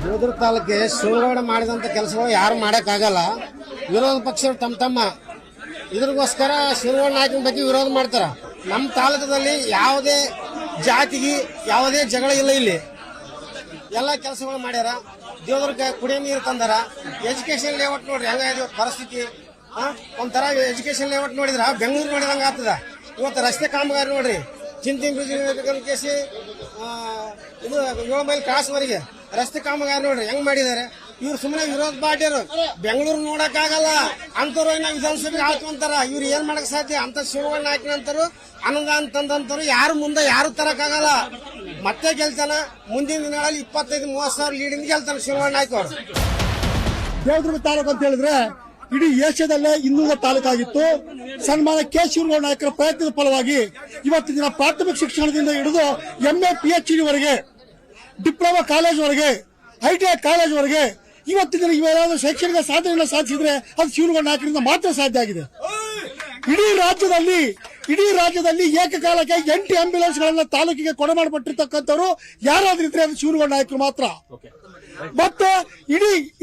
ದೇವದುರ್ಗ ತಾಲೂಕಿಗೆ ಸುಳ್ಳುಗಡೆ ಮಾಡಿದಂತ ಕೆಲಸಗಳು ಯಾರು ಮಾಡಕ್ಕಾಗಲ್ಲ. ವಿರೋಧ ಪಕ್ಷಗಳು ತಮ್ಮ ಇದ್ರಿಗೋಸ್ಕರ ಶಿವಗೌಡ ನಾಯಕನ ಬಗ್ಗೆ ವಿರೋಧ ಮಾಡ್ತಾರ. ನಮ್ಮ ತಾಲೂಕದಲ್ಲಿ ಯಾವುದೇ ಜಾತಿಗೆ ಯಾವುದೇ ಜಗಳ ಇಲ್ಲ. ಇಲ್ಲಿ ಎಲ್ಲ ಕೆಲಸಗಳು ಮಾಡ್ಯಾರ. ದೇವದುರ್ಗ ಕುಡಿಯೋ ನೀರು ತಂದಾರ. ಎಜುಕೇಶನ್ ಲೇಔಟ್ ನೋಡ್ರಿ ಹೆಂಗಾಯ್ತು ಪರಿಸ್ಥಿತಿ. ಒಂಥರ ಎಜುಕೇಶನ್ ಲೇಔಟ್ ನೋಡಿದ್ರ ಬೆಂಗಳೂರು ನೋಡಿದಂಗ ಆಗ್ತದ. ಇವತ್ತು ರಸ್ತೆ ಕಾಮಗಾರಿ ನೋಡ್ರಿ, ಚಿಂತಿನ ಬ್ರಿಡ್ಜ್ ಕೇಸಿ ಇದು 7 ಮೈಲ್ ಕ್ರಾಸ್ವರೆಗೆ ರಸ್ತೆ ಕಾಮಗಾರಿ ನೋಡ್ರಿ ಹೆಂಗ್ ಮಾಡಿದ್ದಾರೆ. ಇವ್ರು ಸುಮ್ಮನೆ ವಿರೋಧ ಪಾರ್ಟಿಯರು ಬೆಂಗಳೂರು ನೋಡಕ್ ಆಗಲ್ಲ ಅಂತವ್ರು ಇನ್ನ ವಿಧಾನಸಭೆಗೆ ಆಯ್ತು ಅಂತಾರ. ಇವ್ರು ಏನ್ ಮಾಡಕ್ ಸಾಧ್ಯ? ಅಂತ ಶಿವಗೌಡ ನಾಯಕನಂತರು ಅನುದಾನ ತಂದಂತರು ಯಾರು ಮುಂದೆ ಯಾರು ತರಕ್ ಆಗಲ್ಲ. ಮತ್ತೆ ಗೆಲ್ತಾನ. ಮುಂದಿನ ದಿನಗಳಲ್ಲಿ 25-30 ಸಾವಿರ ಲೀಡಿಂದ ಗೆಲ್ತಾನೆ ಶಿವಗೌಡ ನಾಯಕ ಅವರು. ದೇವದುರ್ಗ ತಾಲೂಕು ಅಂತ ಹೇಳಿದ್ರೆ ಇಡೀ ಏಷ್ಯಾದಲ್ಲೇ ಇನ್ನೂರ ತಾಲೂಕಾಗಿತ್ತು. ಸನ್ಮಾನ್ಯ ಕೆ ಶಿವಗೌಡ ನಾಯಕರ ಪ್ರಯತ್ನದ ಫಲವಾಗಿ ಇವತ್ತಿನ ದಿನ ಪ್ರಾಥಮಿಕ ಶಿಕ್ಷಣದಿಂದ ಹಿಡಿದು MA PhD ವರೆಗೆ, ಡಿಪ್ಲೊಮಾ ಕಾಲೇಜ್ವರೆಗೆ, ITI ಕಾಲೇಜ್ವರೆಗೆ ಇವತ್ತಿನ ದಿನ ಇವೆಲ್ಲ ಶೈಕ್ಷಣಿಕ ಸಾಧನೆಯನ್ನು ಸಾಧಿಸಿದ್ರೆ ಅದು ಶಿವಗೌಡ ನಾಯಕರಿಂದ ಮಾತ್ರ ಸಾಧ್ಯ ಆಗಿದೆ. ಇಡೀ ರಾಜ್ಯದಲ್ಲಿ ಏಕಕಾಲಕ್ಕೆ 8 ಆಂಬ್ಯುಲೆನ್ಸ್ಗಳನ್ನ ತಾಲೂಕಿಗೆ ಕೊಡಮಾಡಪಟ್ಟಿರ್ತಕ್ಕಂಥವ್ರು ಯಾರಾದ್ರೂ ಇದ್ರೆ ಅದು ಶಿವಗೌಡ ನಾಯಕರು ಮಾತ್ರ. ಮತ್ತೆ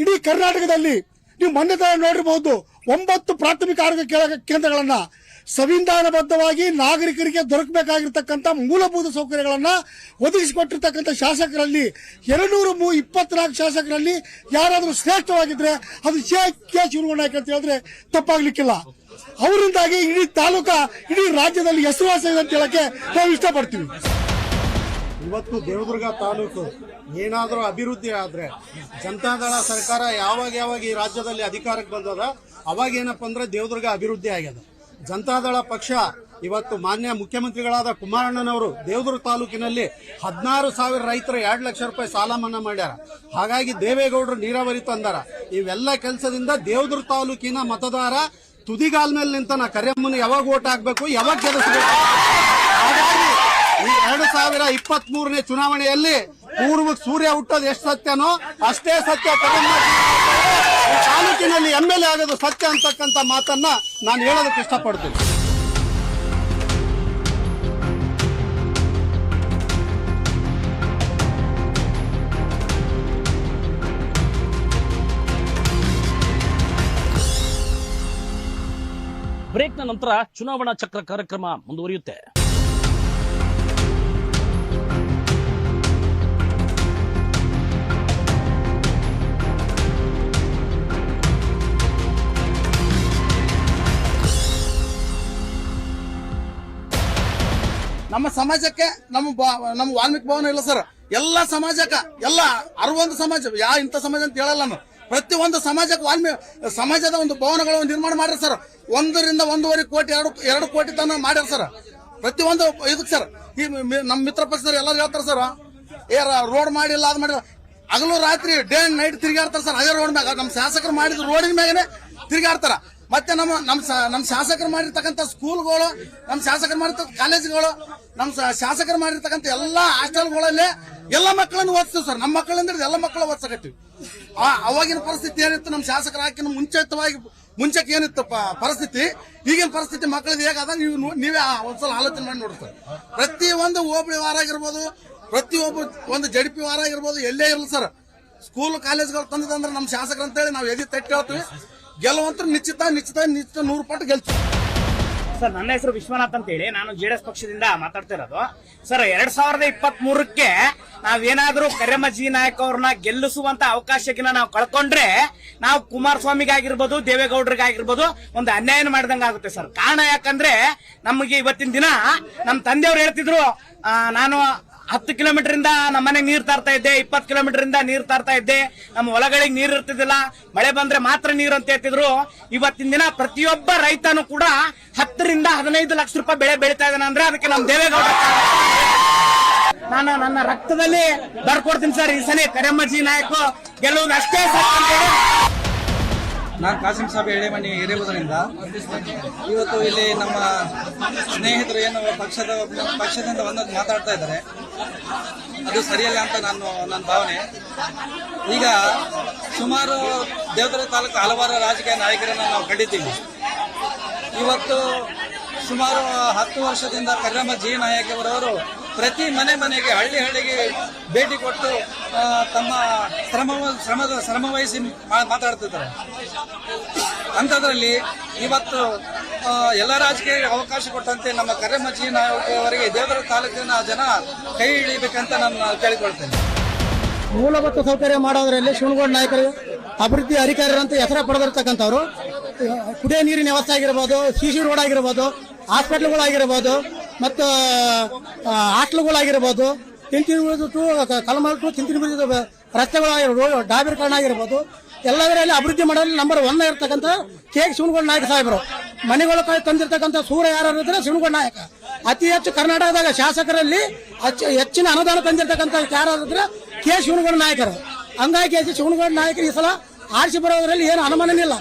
ಇಡೀ ಕರ್ನಾಟಕದಲ್ಲಿ ನೀವು ಮೊನ್ನೆ ನೋಡಿರಬಹುದು 9 ಪ್ರಾಥಮಿಕ ಆರೋಗ್ಯ ಕೇಂದ್ರಗಳನ್ನ ಸಂವಿಧಾನಬದ್ಧವಾಗಿ ನಾಗರಿಕರಿಗೆ ದೊರಕಬೇಕಾಗಿರ್ತಕ್ಕಂಥ ಮೂಲಭೂತ ಸೌಕರ್ಯಗಳನ್ನ ಒದಗಿಸಿಕೊಟ್ಟಿರ್ತಕ್ಕಂಥ ಶಾಸಕರಲ್ಲಿ 224 ಶಾಸಕರಲ್ಲಿ ಯಾರಾದರೂ ಶ್ರೇಷ್ಠವಾಗಿದ್ರೆ ಅದು ಕೆ ಶಿವಗೌಡ ನಾಯಕ ಅಂತ ಹೇಳಿದ್ರೆ ತಪ್ಪಾಗ್ಲಿಕ್ಕಿಲ್ಲ. ಅವರಿಂದಾಗಿ ಇಡೀ ತಾಲೂಕಾ ಇಡೀ ರಾಜ್ಯದಲ್ಲಿ ಹೆಸರುವಾಸಿ ಅಂತ ಹೇಳಕ್ಕೆ ನಾವು ಇಷ್ಟಪಡ್ತೀವಿ. ಇವತ್ತು ದೇವದುರ್ಗ ತಾಲೂಕು ಏನಾದರೂ ಅಭಿವೃದ್ಧಿ ಆದ್ರೆ ಜನತಾದಳ ಸರ್ಕಾರ ಯಾವಾಗ ಈ ರಾಜ್ಯದಲ್ಲಿ ಅಧಿಕಾರಕ್ಕೆ ಬಂದದ ಅವಾಗ ಏನಪ್ಪ ಅಂದ್ರೆ ದೇವದುರ್ಗ ಅಭಿವೃದ್ಧಿ ಆಗ್ಯದ. ಜನತಾದಳ ಪಕ್ಷ ಇವತ್ತು ಮಾನ್ಯ ಮುಖ್ಯಮಂತ್ರಿಗಳಾದ ಕುಮಾರಣ್ಣನವರು ದೇವದುರ್ಗ ತಾಲೂಕಿನಲ್ಲಿ 16,000 ರೈತರು 2 ಲಕ್ಷ ರೂಪಾಯಿ ಸಾಲ ಮನ್ನಾ ಮಾಡ್ಯಾರ. ಹಾಗಾಗಿ ದೇವೇಗೌಡರು ನೀರಾವರಿ ತಂದಾರ. ಇವೆಲ್ಲ ಕೆಲಸದಿಂದ ದೇವದುರ್ಗ ತಾಲೂಕಿನ ಮತದಾರ ತುದಿಗಾಲ್ ಮೇಲೆ ನಿಂತಾನ. ಕರೆಯಮ್ಮನ ಯಾವಾಗ ಓಟ್ ಹಾಕ್ಬೇಕು, ಯಾವಾಗ ಗೆಲ್ಲಿಸಬೇಕು. ಹಾಗಾಗಿ ಈ 2023ನೇ ಚುನಾವಣೆಯಲ್ಲಿ ಪೂರ್ವಕ್ಕೆ ಸೂರ್ಯ ಹುಟ್ಟೋದು ಎಷ್ಟು ಸತ್ಯನೋ ಅಷ್ಟೇ ಸತ್ಯ ತಾಲೂಕಿನಲ್ಲಿ MLA ಆಗೋದು ಸತ್ಯ ಅಂತಕ್ಕಂಥ ಮಾತನ್ನ ನಾನು ಹೇಳೋದಕ್ಕೆ ಇಷ್ಟಪಡ್ತೀನಿ. ಬ್ರೇಕ್ನ ನಂತರ ಚುನಾವಣಾ ಚಕ್ರ ಕಾರ್ಯಕ್ರಮ ಮುಂದುವರಿಯುತ್ತೆ. ನಮ್ಮ ಸಮಾಜಕ್ಕೆ ನಮ್ಮ ವಾಲ್ಮೀಕಿ ಭವನ ಇಲ್ಲ ಸರ್. ಎಲ್ಲ ಸಮಾಜಕ್ಕೆ ಎಲ್ಲ 61 ಸಮಾಜ ಇಂಥ ಸಮಾಜ ಅಂತ ಹೇಳಲ್ಲ ನಾನು. ಪ್ರತಿಯೊಂದು ಸಮಾಜಕ್ಕೆ ಸಮಾಜದ ಒಂದು ಭವನಗಳು ನಿರ್ಮಾಣ ಮಾಡ್ಯಾರ ಸರ್. 1 ರಿಂದ 1.5 ಕೋಟಿ 2 ಕೋಟಿ ತನ ಮಾಡ್ಯಾರ ಸರ್. ಪ್ರತಿಯೊಂದು ಇದಕ್ಕೆ ಸರ್. ಈ ನಮ್ಮ ಮಿತ್ರ ಪಕ್ಷದವ್ರು ಎಲ್ಲರೂ ಹೇಳ್ತಾರ ಸರ್, ರೋಡ್ ಮಾಡಿಲ್ಲ ಅದು ಮಾಡಿಲ್ಲ. ಹಗಲು ರಾತ್ರಿ ಡೇ ಅಂಡ್ ನೈಟ್ ತಿರುಗಾಡ್ತಾರ ಸರ್. ಅದೇ ರೋಡ್ ಮ್ಯಾಗ ನಮ್ಮ ಶಾಸಕರು ಮಾಡಿದ ರೋಡಿನ ಮ್ಯಾಗನೆ ತಿರುಗಾಡ್ತಾರ. ಮತ್ತೆ ನಮ್ಮ ಶಾಸಕರು ಮಾಡಿರ್ತಕ್ಕಂಥ ಸ್ಕೂಲ್ಗಳು, ನಮ್ಮ ಶಾಸಕರು ಮಾಡಿರ್ತಕ್ಕ ಕಾಲೇಜುಗಳು, ನಮ್ಮ ಶಾಸಕರು ಮಾಡಿರ್ತಕ್ಕಂಥ ಎಲ್ಲಾ ಹಾಸ್ಟೆಲ್ಗಳಲ್ಲಿ ಎಲ್ಲ ಮಕ್ಕಳನ್ನು ಓದಿಸ್ತೀವಿ ಸರ್. ನಮ್ಮ ಮಕ್ಕಳಿಂದ ಎಲ್ಲ ಮಕ್ಕಳು ಓದಿಸಕತ್ತೀವಿ. ಅವಾಗಿನ ಪರಿಸ್ಥಿತಿ ಏನಿತ್ತು, ನಮ್ಮ ಶಾಸಕರ ಹಾಕಿನ ಮುಂಚೆಗೆ ಏನಿತ್ತು ಪರಿಸ್ಥಿತಿ, ಈಗಿನ ಪರಿಸ್ಥಿತಿ ಮಕ್ಕಳದ್ದು ಹೇಗಾದ ನೀವೇ ಒಂದ್ಸಲ ಆಲೋಚನೆ ಮಾಡಿ ನೋಡಿ ಸರ್. ಪ್ರತಿಯೊಂದು ಹೋಬಳಿ ವಾರ ಆಗಿರ್ಬೋದು, ಪ್ರತಿಯೊಬ್ಬ ಒಂದು JDP ವಾರ ಆಗಿರ್ಬೋದು, ಎಲ್ಲೇ ಇರಲಿ ಸರ್, ಸ್ಕೂಲ್ ಕಾಲೇಜ್ಗಳು ತಂದಿದಂದ್ರೆ ನಮ್ಮ ಶಾಸಕರು ಅಂತೇಳಿ ನಾವು ಎದಿ ತಟ್ಟಿ ಹೇಳ್ತೀವಿ. ಗೆಲ್ಲುವಂತ ನಿಶ್ಚಿತ 100 ಪಟ್ಟು ಗೆಲ್ತೀವಿ ಸರ್. ನನ್ನ ಹೆಸರು ವಿಶ್ವನಾಥ್ ಅಂತ ಹೇಳಿ, ನಾನು JDS ಪಕ್ಷದಿಂದ ಮಾತಾಡ್ತಿರೋದು ಸರ್. 2023ಕ್ಕೆ ನಾವೇನಾದ್ರೂ ಕರೆಮ್ಮ ಜಿ ನಾಯಕ್ ಅವ್ರನ್ನ ಗೆಲ್ಲಿಸುವಂತ ಅವಕಾಶಕ್ಕಿನ ನಾವು ಕಳ್ಕೊಂಡ್ರೆ ನಾವು ಕುಮಾರಸ್ವಾಮಿಗಾಗಿರ್ಬೋದು, ದೇವೇಗೌಡರಿಗಾಗಿರ್ಬೋದು ಒಂದು ಅನ್ಯಾಯ ಮಾಡಿದಂಗ ಆಗುತ್ತೆ ಸರ್. ಕಾರಣ ಯಾಕಂದ್ರೆ ನಮಗೆ ಇವತ್ತಿನ ದಿನ ನಮ್ಮ ತಂದೆಯವ್ರು ಹೇಳ್ತಿದ್ರು, ನಾನು 10 ಕಿಲೋಮೀಟರ್ ಇಂದ ನಮ್ಮ ಮನೆಗೆ ನೀರ್ ತರ್ತಾ ಇದ್ದೆ, 20 ಕಿಲೋಮೀಟರ್ ಇಂದ ನೀರ್ ತರ್ತಾ ಇದ್ದೆ, ನಮ್ಮ ಹೊಲಗಳಿಗೆ ನೀರ್ ಇರ್ತಿದ್ದಿಲ್ಲ, ಮಳೆ ಬಂದ್ರೆ ಮಾತ್ರ ನೀರು ಅಂತ ಹೇಳ್ತಿದ್ರು. ಇವತ್ತಿನ ದಿನ ಪ್ರತಿಯೊಬ್ಬ ರೈತನು ಕೂಡ 10 ರಿಂದ 15 ಲಕ್ಷ ರೂಪಾಯಿ ಬೆಳೆ ಬೆಳೀತಾ ಇದ್ದಾನೆ ಅಂದ್ರೆ ಅದಕ್ಕೆ ನಮ್ಮ ದೇವೇಗೌಡ. ನಾನು ನನ್ನ ರಕ್ತದಲ್ಲಿ ಬರ್ಕೊಡ್ತೀನಿ ಸರ್. ಈ ಸಲ ಕರೆಮ್ಮ ಜಿ ನಾಯಕ್ ಗೆಲ್ಲುವುದಷ್ಟೇ ಸಾಕು. ನಾನು ಕಾಸಿಂ ಸಾಬ್ ಎಳೆಮನಿ ಹಿರೇಬುದರಿಂದ ಇವತ್ತು ಇಲ್ಲಿ ನಮ್ಮ ಸ್ನೇಹಿತರು ಏನು ಪಕ್ಷದಿಂದ ಒಂದೊಂದು ಮಾತಾಡ್ತಾ ಇದ್ದಾರೆ, ಅದು ಸರಿಯಲ್ಲ ಅಂತ ನನ್ನ ಭಾವನೆ. ಈಗ ಸುಮಾರು ದೇವದುರ್ಗ ತಾಲೂಕು ಹಲವಾರು ರಾಜಕೀಯ ನಾಯಕರನ್ನು ನಾವು ಕಂಡಿದ್ದೀವಿ. ಇವತ್ತು ಸುಮಾರು 10 ವರ್ಷದಿಂದ ಕರ್ರಮ್ಮ ಜಿ ನಾಯಕ್ ಅವರವರು ಪ್ರತಿ ಮನೆಗೆ ಹಳ್ಳಿಗೆ ಭೇಟಿ ಕೊಟ್ಟು ತಮ್ಮ ಶ್ರಮ ವಹಿಸಿ ಮಾತಾಡ್ತಿದ್ದಾರೆ. ಅಂಥದ್ರಲ್ಲಿ ಇವತ್ತು ಎಲ್ಲ ರಾಜಕೀಯ ಅವಕಾಶ ಕೊಟ್ಟಂತೆ ನಮ್ಮ ಕರ್ರಮ್ಮ ಜಿ ನಾಯಕ್ ಅವರಿಗೆ ದೇವದುರ್ಗ ತಾಲೂಕಿನ ಜನ ಕೈ ಹಿಡಿಬೇಕಂತ ನಾನು ಕೇಳಿಕೊಳ್ತೇನೆ. ಮೂಲಭೂತ ಸೌಕರ್ಯ ಮಾಡೋದ್ರಲ್ಲಿ ಶಿವನಗೌಡ ನಾಯಕರು ಅಭಿವೃದ್ಧಿ ಅಧಿಕಾರಿಗಳು ಅಂತ ಹೆಸರು ಪಡೆದಿರ್ತಕ್ಕಂಥವ್ರು ಕುಡಿಯೋ ನೀರಿನ ವ್ಯವಸ್ಥೆ ಆಗಿರ್ಬೋದು, ಸಿಸಿ ರೋಡ್ ಆಗಿರ್ಬೋದು, ಹಾಸ್ಪಿಟ್ಲ್ಗಳಾಗಿರ್ಬೋದು, ಮತ್ತು ಹಾಸ್ಟೆಲ್ಗಳಾಗಿರ್ಬೋದು, ಕಲಮಲ್ ಟು ತಿಂತಿನ ರಸ್ತೆಗಳಾಗಿರ್ಬೋದು, ಡಾಬಿರ್ಕರಣ ಆಗಿರ್ಬೋದು, ಎಲ್ಲದರಲ್ಲಿ ಅಭಿವೃದ್ಧಿ ಮಾಡಲು ನಂಬರ್ 1 ಇರ್ತಕ್ಕಂಥ ಕೆ ಶಿವನಗೌಡ ನಾಯಕ ಸಾಹೇಬರು. ಮನೆಗಳ ತಂದಿರ್ತಕ್ಕಂಥ ಸೂರ ಯಾರು ಇದ್ರೆ ಶಿವನಗೌಡ ನಾಯಕ. ಅತಿ ಹೆಚ್ಚು ಕರ್ನಾಟಕದಾಗ ಶಾಸಕರಲ್ಲಿ ಹೆಚ್ಚಿನ ಅನುದಾನ ತಂದಿರ್ತಕ್ಕಂಥ ಯಾರಾದ್ರೆ ಕೆ ಶಿವನಗೌಡ ನಾಯಕರು. ಹಂಗಾಗಿ ಶಿವನಗೌಡ ನಾಯಕರು ಈ ಸಲ ಆರಿಸಿ ಬರೋದ್ರಲ್ಲಿ ಏನು ಅನುಮಾನನಿಲ್ಲ.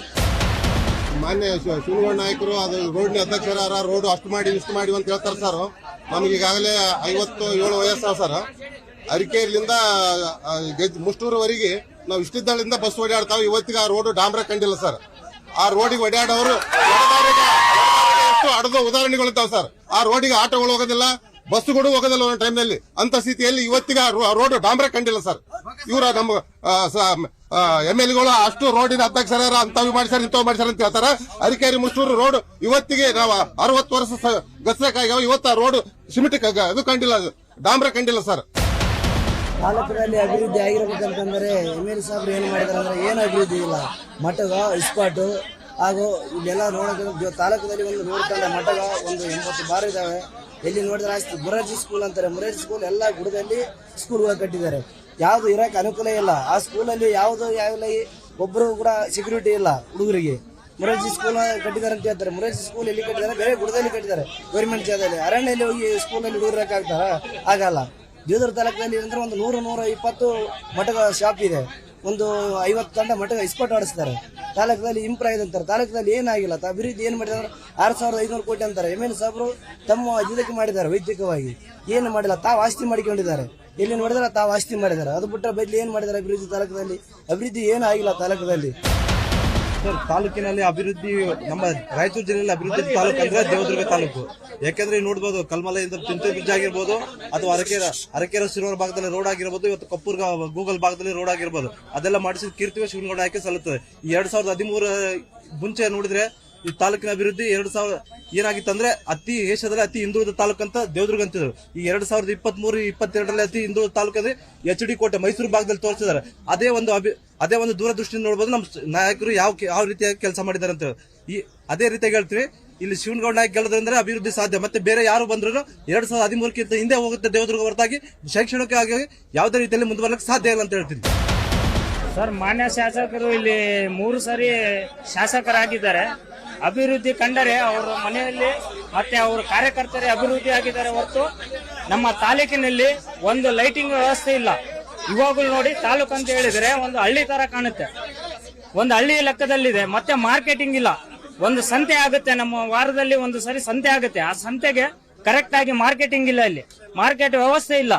ಮಾನ್ಯ ಶಿವನಗೌಡ ನಾಯಕರು ಅದು ರೋಡ್ನ ಅಧ್ಯಕ್ಷರ ರೋಡ್ ಅಷ್ಟು ಮಾಡಿ ಇಷ್ಟು ಮಾಡಿ ಅಂತ ಹೇಳ್ತಾರೆ ಸರ್. ನಮ್ಗೆ ಈಗಾಗಲೇ 57 ವಯಸ್ಸು ಸರ್. ಅರಿಕೆಯಲ್ಲಿಂದ ಮುಷ್ಟೂರುವರೆಗೆ ನಾವು ಇಷ್ಟಿದ್ದಳಿಂದ ಬಸ್ ಓಡಾಡ್ತಾವೆ. ಇವತ್ತಿಗೆ ಆ ರೋಡ್ ಡಾಂಬ್ರ ಕಂಡಿಲ್ಲ ಸರ್. ಆ ರೋಡಿಗೆ ಓಡಾಡೋರು ಎಷ್ಟು ಅಡದ ಉದಾಹರಣೆಗಳಿರ್ತಾವೆ ಸರ್. ಆ ರೋಡಿಗೆ ಆಟೋಗಳು ಹೋಗೋದಿಲ್ಲ, ಬಸ್ಸುಗಳು ಹೋಗೋದಿಲ್ಲ ಒಂದೊಂದು ಟೈಮ್ನಲ್ಲಿ. ಅಂತ ಸ್ಥಿತಿಯಲ್ಲಿ ಇವತ್ತಿಗೆ ರೋಡ್ ಡಾಂಬ್ರ ಕಂಡಿಲ್ಲ ಸರ್. ಇವರ ನಮ್ಮ MLAಗಳು ಅಷ್ಟು ರೋಡಿನ ಅಧ್ಯಕ್ಷರ ಅಂತವ್ ಮಾಡಿಸಾರ ಇಂಥವ್ ಮಾಡಿಸಾರ ಅಂತ ಹೇಳ್ತಾರೆ. ಅರಿಕೇರಿ ಮುಷ್ಟೂರು ರೋಡ್ ಇವತ್ತಿಗೆ ನಾವು 60 ವರ್ಷ ಗಚ್ಚಕ್ಕಾಗ್ಯಾವ. ಇವತ್ತು ಆ ರೋಡ್ ಸಿಮೆಂಟ್ ಅದು ಕಂಡಿಲ್ಲ, ಡಾಂಬ್ರ ಕಂಡಿಲ್ಲ ಸರ್. ತಾಲೂಕಿನಲ್ಲಿ ಅಭಿವೃದ್ಧಿ ಆಗಿರ್ಬೇಕಂತಂದ್ರೆ MLA ಸಾಹೇಬ್ರು ಏನು ಮಾಡಿದಾರೆ ಅಂದ್ರೆ ಏನು ಅಭಿವೃದ್ಧಿ ಇಲ್ಲ. ಮಠಗ ಇಸ್ಪಾಟು ಹಾಗೂ ಇಲ್ಲೆಲ್ಲ ನೋಡೋಕೆ ತಾಲೂಕದಲ್ಲಿ ಒಂದು ನೋಡ್ಕೊಂಡ ಮಠಗ ಒಂದು 80 ಬಾರ್ ಇದಾವೆ. ಎಲ್ಲಿ ನೋಡಿದ್ರೆ ಅಷ್ಟು ಮುರಾರ್ಜಿ ಸ್ಕೂಲ್ ಅಂತಾರೆ. ಮುರಾರ್ಜಿ ಸ್ಕೂಲ್ ಎಲ್ಲ ಗುಡದಲ್ಲಿ ಸ್ಕೂಲ್ಗಳು ಕಟ್ಟಿದ್ದಾರೆ. ಯಾವ್ದು ಇರಕ್ಕೆ ಅನುಕೂಲ ಇಲ್ಲ. ಆ ಸ್ಕೂಲಲ್ಲಿ ಯಾವ್ದು ಒಬ್ಬರು ಕೂಡ ಸೆಕ್ಯೂರಿಟಿ ಇಲ್ಲ ಹುಡುಗರಿಗೆ. ಮುರಾರ್ಜಿ ಸ್ಕೂಲ್ ಕಟ್ಟಿದ್ದಾರೆ ಅಂತ ಹೇಳ್ತಾರೆ. ಮುರಾರ್ಜಿ ಸ್ಕೂಲ್ ಎಲ್ಲಿ ಕಟ್ಟಿದ್ದಾರೆ? ಬೇರೆ ಗುಡದಲ್ಲಿ ಕಟ್ಟಿದ್ದಾರೆ, ಗೌರ್ಮೆಂಟ್ ಜಾಗದಲ್ಲಿ. ಅರಣ್ಯಲ್ಲಿ ಹೋಗಿ ಸ್ಕೂಲಲ್ಲಿ ಹುಡುಗರು ಹಾಕ್ತಾರ? ಆಗಲ್ಲ. ದೇವದುರ್ಗ ತಾಲೂಕಿನಲ್ಲಿ ಅಂದ್ರೆ ಒಂದು 100-120 ಮಠಗಳ ಶಾಪ್ ಇದೆ. ಒಂದು 50 ತಂಡ ಮಠ ಇಸ್ಪಾಟ್ ಆಡಿಸ್ತಾರೆ. ತಾಲೂಕದಲ್ಲಿ ಇಂಪ್ರೂವ್ ಆಗಿದೆ ಅಂತಾರೆ. ತಾಲೂಕದಲ್ಲಿ ಏನಾಗಿಲ್ಲ. ಅಭಿವೃದ್ಧಿ ಏನು ಮಾಡಿದ್ರೆ 6500 ಕೋಟಿ ಅಂತಾರೆ. MLA ಸಾಹೇಬರು ತಮ್ಮ ಇದಕ್ಕೆ ಮಾಡಿದ್ದಾರೆ. ವೈದ್ಯಕವಾಗಿ ಏನು ಮಾಡಿಲ್ಲ. ತಾವು ಆಸ್ತಿ ಮಾಡಿಕೊಂಡಿದ್ದಾರೆ. ಎಲ್ಲಿ ನೋಡಿದ್ರೆ ತಾವು ಆಸ್ತಿ ಮಾಡಿದ್ದಾರೆ. ಅದು ಬಿಟ್ಟರೆ ಬದಲು ಏನು ಮಾಡಿದ್ದಾರೆ ಅಭಿವೃದ್ಧಿ ತಾಲೂಕದಲ್ಲಿ? ಅಭಿವೃದ್ಧಿ ಏನು ಆಗಿಲ್ಲ ತಾಲೂಕದಲ್ಲಿ. ಸರ್, ತಾಲೂಕಿನಲ್ಲಿ ಅಭಿವೃದ್ಧಿ ನಮ್ಮ ರಾಯಚೂರು ಜಿಲ್ಲೆಯಲ್ಲಿ ಅಭಿವೃದ್ಧಿ ತಾಲೂಕು ಅಂದ್ರೆ ದೇವದುರ್ಗ ತಾಲೂಕು. ಯಾಕಂದ್ರೆ ನೋಡಬಹುದು ಕಲ್ಮಲೆಯಿಂದ ತಿಂತೂರು ಬ್ರಿಡ್ಜ್ ಆಗಿರ್ಬೋದು, ಅಥವಾ ಅರಕೆರೆ ಶಿರೋರ ಭಾಗದಲ್ಲಿ ರೋಡ್ ಆಗಿರ್ಬೋದು, ಇವತ್ತು ಕಪ್ಪೂರ್ ಗೂಗಲ್ ಭಾಗದಲ್ಲಿ ರೋಡ್ ಆಗಿರ್ಬೋದು, ಅದೆಲ್ಲ ಮಾಡಿಸಿದ ಕೀರ್ತಿಗೆ ಶಿವನಗೌಡ ನಾಯಕ ಸಲ್ಲುತ್ತದೆ. ಈ 2013 ಮುಂಚೆ ನೋಡಿದ್ರೆ ಈ ತಾಲೂಕಿನ ಅಭಿವೃದ್ಧಿ 2000 ಏನಾಗಿತ್ತಂದ್ರೆ ಏಷ್ಯಾದಲ್ಲಿ ಅತಿ ಹಿಂದುಳಿದ ತಾಲೂಕು ಅಂತ ದೇವದುರ್ಗ ಅಂತಿದ್ರು. ಈ 2023-22ರಲ್ಲಿ ಅತಿ ಹಿಂದುಳಿದ ತಾಲೂಕು ಅಂದ್ರೆ HD ಕೋಟೆ ಮೈಸೂರು ಭಾಗದಲ್ಲಿ ತೋರಿಸಿದ್ದಾರೆ. ಅದೇ ಒಂದು ದೂರದೃಷ್ಟಿಯಿಂದ ನೋಡಬಹುದು ನಮ್ಮ ನಾಯಕರು ಯಾವ ರೀತಿಯಾಗಿ ಕೆಲಸ ಮಾಡಿದ್ದಾರೆ ಅಂತ. ಅದೇ ರೀತಿಯಾಗಿ ಹೇಳ್ತೀವಿ, ಇಲ್ಲಿ ಶಿವನಗೌಡ ನಾಯಕ್ ಗೆಲ್ಲೋದ್ರಿಂದ ಅಭಿವೃದ್ಧಿ ಸಾಧ್ಯ. ಮತ್ತೆ ಬೇರೆ ಯಾರು ಬಂದ್ರು 2013ಕ್ಕಿಂತ ಹಿಂದೆ ಹೋಗುತ್ತೆ ದೇವದುರ್ಗ ಹೊರತಾಗಿ ಶೈಕ್ಷಣಿಕವಾಗಿ ಯಾವುದೇ ರೀತಿಯಲ್ಲಿ ಮುಂದುವರಲಿಕ್ಕೆ ಸಾಧ್ಯ ಇಲ್ಲ ಅಂತ ಹೇಳ್ತೀನಿ. ಸರ್, ಮಾನ್ಯ ಶಾಸಕರು ಇಲ್ಲಿ 3 ಸಾರಿ ಶಾಸಕರಾಗಿದ್ದಾರೆ. ಅಭಿವೃದ್ಧಿ ಕಂಡರೆ ಅವರ ಮನೆಯಲ್ಲಿ ಮತ್ತೆ ಅವರ ಕಾರ್ಯಕರ್ತರೇ ಅಭಿವೃದ್ಧಿ ಆಗಿದ್ದಾರೆ ಹೊರತು ನಮ್ಮ ತಾಲೂಕಿನಲ್ಲಿ ಒಂದು ಲೈಟಿಂಗ್ ವ್ಯವಸ್ಥೆ ಇಲ್ಲ. ಇವಾಗಲೂ ನೋಡಿ ತಾಲೂಕು ಅಂತ ಹೇಳಿದ್ರೆ ಒಂದು ಹಳ್ಳಿ ತರ ಕಾಣುತ್ತೆ. ಒಂದು ಹಳ್ಳಿ ಲೆಕ್ಕದಲ್ಲಿದೆ. ಮತ್ತೆ ಮಾರ್ಕೆಟಿಂಗ್ ಇಲ್ಲ. ಒಂದು ಸಂತೆ ಆಗುತ್ತೆ, ನಮ್ಮ ವಾರದಲ್ಲಿ ಒಂದು ಸರಿ ಸಂತೆ ಆಗುತ್ತೆ. ಆ ಸಂತೆಗೆ ಕರೆಕ್ಟ್ ಆಗಿ ಮಾರ್ಕೆಟಿಂಗ್ ಇಲ್ಲ. ಇಲ್ಲಿ ಮಾರ್ಕೆಟ್ ವ್ಯವಸ್ಥೆ ಇಲ್ಲ.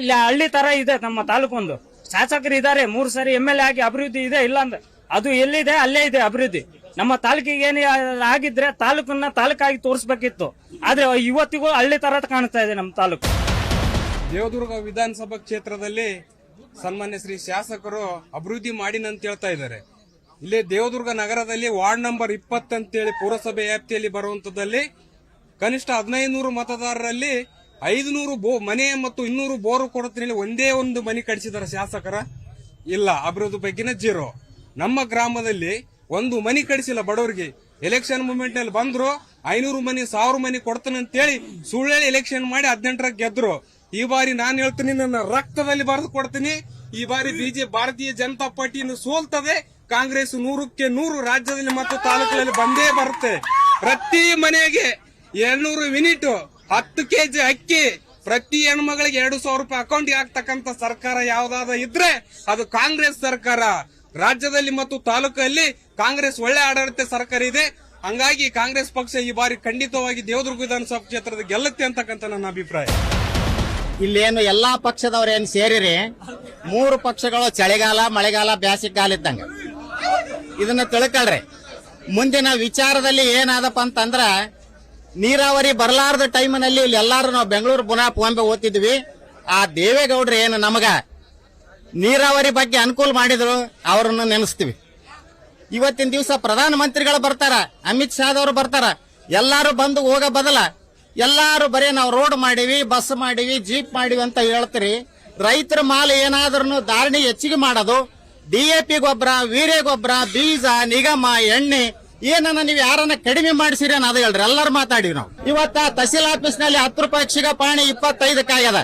ಇಲ್ಲಿ ಹಳ್ಳಿ ತರ ಇದೆ ನಮ್ಮ ತಾಲೂಕು. ಒಂದು ಶಾಸಕರು ಇದ್ದಾರೆ, 3 ಸಾರಿ MLA ಆಗಿ ಅಭಿವೃದ್ಧಿ ಇದೆ ಇಲ್ಲ ಅಂದ್ರೆ ಅದು ಎಲ್ಲಿದೆ ಅಲ್ಲೇ ಇದೆ ಅಭಿವೃದ್ಧಿ. ನಮ್ಮ ತಾಲೂಕಿಗೆ ಏನೇ ಆಗಿದ್ರೆ ತಾಲೂಕನ್ನ ತಾಲೂಕಾಗಿ ತೋರಿಸ್ಬೇಕಿತ್ತು. ಆದ್ರೆ ಇವತ್ತಿಗೂ ಹಳ್ಳಿ ತರ ಕಾಣಿಸ್ತಾ ಇದೆ ನಮ್ಮ ತಾಲೂಕು. ದೇವದುರ್ಗ ವಿಧಾನಸಭಾ ಕ್ಷೇತ್ರದಲ್ಲಿ ಸನ್ಮಾನ್ಯ ಶ್ರೀ ಶಾಸಕರು ಅಭಿವೃದ್ಧಿ ಮಾಡಿನಂತ ಹೇಳ್ತಾ ಇದ್ದಾರೆ. ಇಲ್ಲಿ ದೇವದುರ್ಗ ನಗರದಲ್ಲಿ ವಾರ್ಡ್ ನಂಬರ್ 20 ಅಂತೇಳಿ ಪುರಸಭೆ ವ್ಯಾಪ್ತಿಯಲ್ಲಿ ಬರುವಂತದಲ್ಲಿ ಕನಿಷ್ಠ 1500 ಮತದಾರರಲ್ಲಿ 500 ಮನೆ ಮತ್ತು 200 ಬೋರು ಕೊಡುತ್ತಿನಲ್ಲಿ ಒಂದೇ ಒಂದು ಮನೆ ಕಟ್ಟಿಸಿದಾರೆ ಶಾಸಕರ. ಇಲ್ಲ, ಅಭಿವೃದ್ಧಿ ಬಗ್ಗೆನೇ 0. ನಮ್ಮ ಗ್ರಾಮದಲ್ಲಿ ಒಂದು ಮನೆ ಕಡಿಸಿಲ್ಲ ಬಡವರಿಗೆ. ಎಲೆಕ್ಷನ್ ಮೂವ್ಮೆಂಟ್ ನಲ್ಲಿ ಬಂದ್ರು 500 ಮನೆ 1000 ಮನೆ ಕೊಡ್ತಾನೆ ಅಂತೇಳಿ ಸುಳ್ಳು ಎಲೆಕ್ಷನ್ ಮಾಡಿ 18ರ ಗೆದ್ರು. ಈ ಬಾರಿ ನಾನು ಹೇಳ್ತೀನಿ, ನನ್ನ ರಕ್ತದಲ್ಲಿ ಬರೆದು ಕೊಡ್ತೀನಿ. ಈ ಬಾರಿ ಭಾರತೀಯ ಜನತಾ ಪಾರ್ಟಿಯನ್ನು ಸೋಲ್ತದೆ. ಕಾಂಗ್ರೆಸ್ 100ಕ್ಕೆ 100 ರಾಜ್ಯದಲ್ಲಿ ಮತ್ತು ತಾಲೂಕಿನಲ್ಲಿ ಬಂದೇ ಬರುತ್ತೆ. ಪ್ರತಿ ಮನೆಗೆ 200 ಯೂನಿಟ್, 10 ಕೆಜಿ ಅಕ್ಕಿ, ಪ್ರತಿ ಹೆಣ್ಮಗಳಿಗೆ 2,000 ರೂಪಾಯಿ ಅಕೌಂಟ್ಗೆ ಹಾಕ್ತಕ್ಕಂತ ಸರ್ಕಾರ ಯಾವ್ದಾದ್ರು ಇದ್ರೆ ಅದು ಕಾಂಗ್ರೆಸ್ ಸರ್ಕಾರ. ರಾಜ್ಯದಲ್ಲಿ ಮತ್ತು ತಾಲೂಕಲ್ಲಿ ಕಾಂಗ್ರೆಸ್ ಒಳ್ಳೆ ಆಡಳಿತ ಸರ್ಕಾರ ಇದೆ. ಹಂಗಾಗಿ ಕಾಂಗ್ರೆಸ್ ಪಕ್ಷ ಈ ಬಾರಿ ಖಂಡಿತವಾಗಿ ದೇವದುರ್ಗ ವಿಧಾನಸಭಾ ಕ್ಷೇತ್ರದ ಗೆಲ್ಲುತ್ತೆ ಅಂತಕ್ಕಂಥ ನನ್ನ ಅಭಿಪ್ರಾಯ. ಇಲ್ಲೇನು ಎಲ್ಲಾ ಪಕ್ಷದವ್ರೇನು ಸೇರಿರಿ 3 ಪಕ್ಷಗಳು ಚಳಿಗಾಲ, ಮಳೆಗಾಲ, ಬ್ಯಾಸಿಗಾಲ ಇದ್ದಂಗ. ಇದನ್ನ ತಿಳ್ಕೊಳ್ರಿ. ಮುಂದಿನ ವಿಚಾರದಲ್ಲಿ ಏನಾದಪ್ಪ ಅಂತಂದ್ರ ನೀರಾವರಿ ಬರಲಾರದ ಟೈಮಿನಲ್ಲಿ ಇಲ್ಲಿ ಎಲ್ಲಾರು ನಾವು ಬೆಂಗಳೂರು ಬಾಂಬೆ ಓದ್ತಿದ್ವಿ. ಆ ದೇವೇಗೌಡ್ರು ಏನು ನಮಗ ನೀರಾವರಿ ಬಗ್ಗೆ ಅನುಕೂಲ ಮಾಡಿದ್ರು, ಅವರನ್ನು ನೆನೆಸ್ತೀವಿ. ಇವತ್ತಿನ ದಿವಸ ಪ್ರಧಾನ ಮಂತ್ರಿಗಳು ಬರ್ತಾರ, ಅಮಿತ್ ಶಾದವರು ಬರ್ತಾರ. ಎಲ್ಲಾರು ಬಂದು ಹೋಗೋ ಬದಲ ಎಲ್ಲಾರು ಬರೀ ನಾವು ರೋಡ್ ಮಾಡಿವಿ, ಬಸ್ ಮಾಡಿವಿ, ಜೀಪ್ ಮಾಡಿವಿ ಅಂತ ಹೇಳ್ತೀರಿ. ರೈತರ ಮಾಲ್ ಏನಾದ್ರೂ ಧಾರಣೆ ಹೆಚ್ಚಿಗೆ ಮಾಡೋದು, DAP ಗೊಬ್ಬರ, ವೀರ್ಯ ಗೊಬ್ಬರ, ಬೀಜ, ನಿಗಮ, ಎಣ್ಣೆ ಏನನ್ನ ನೀವು ಯಾರನ್ನ ಕಡಿಮೆ ಮಾಡಿಸಿರಿ ಅದು ಹೇಳ್ರಿ. ಎಲ್ಲರೂ ಮಾತಾಡಿವಿ ನಾವು. ಇವತ್ತ ತಹಸೀಲ್ ಆಫೀಸ್ ನಲ್ಲಿ 10 ರೂಪಾಯಿ ಸಿಗಪಾಣಿ 25 ಆಗ್ಯದ.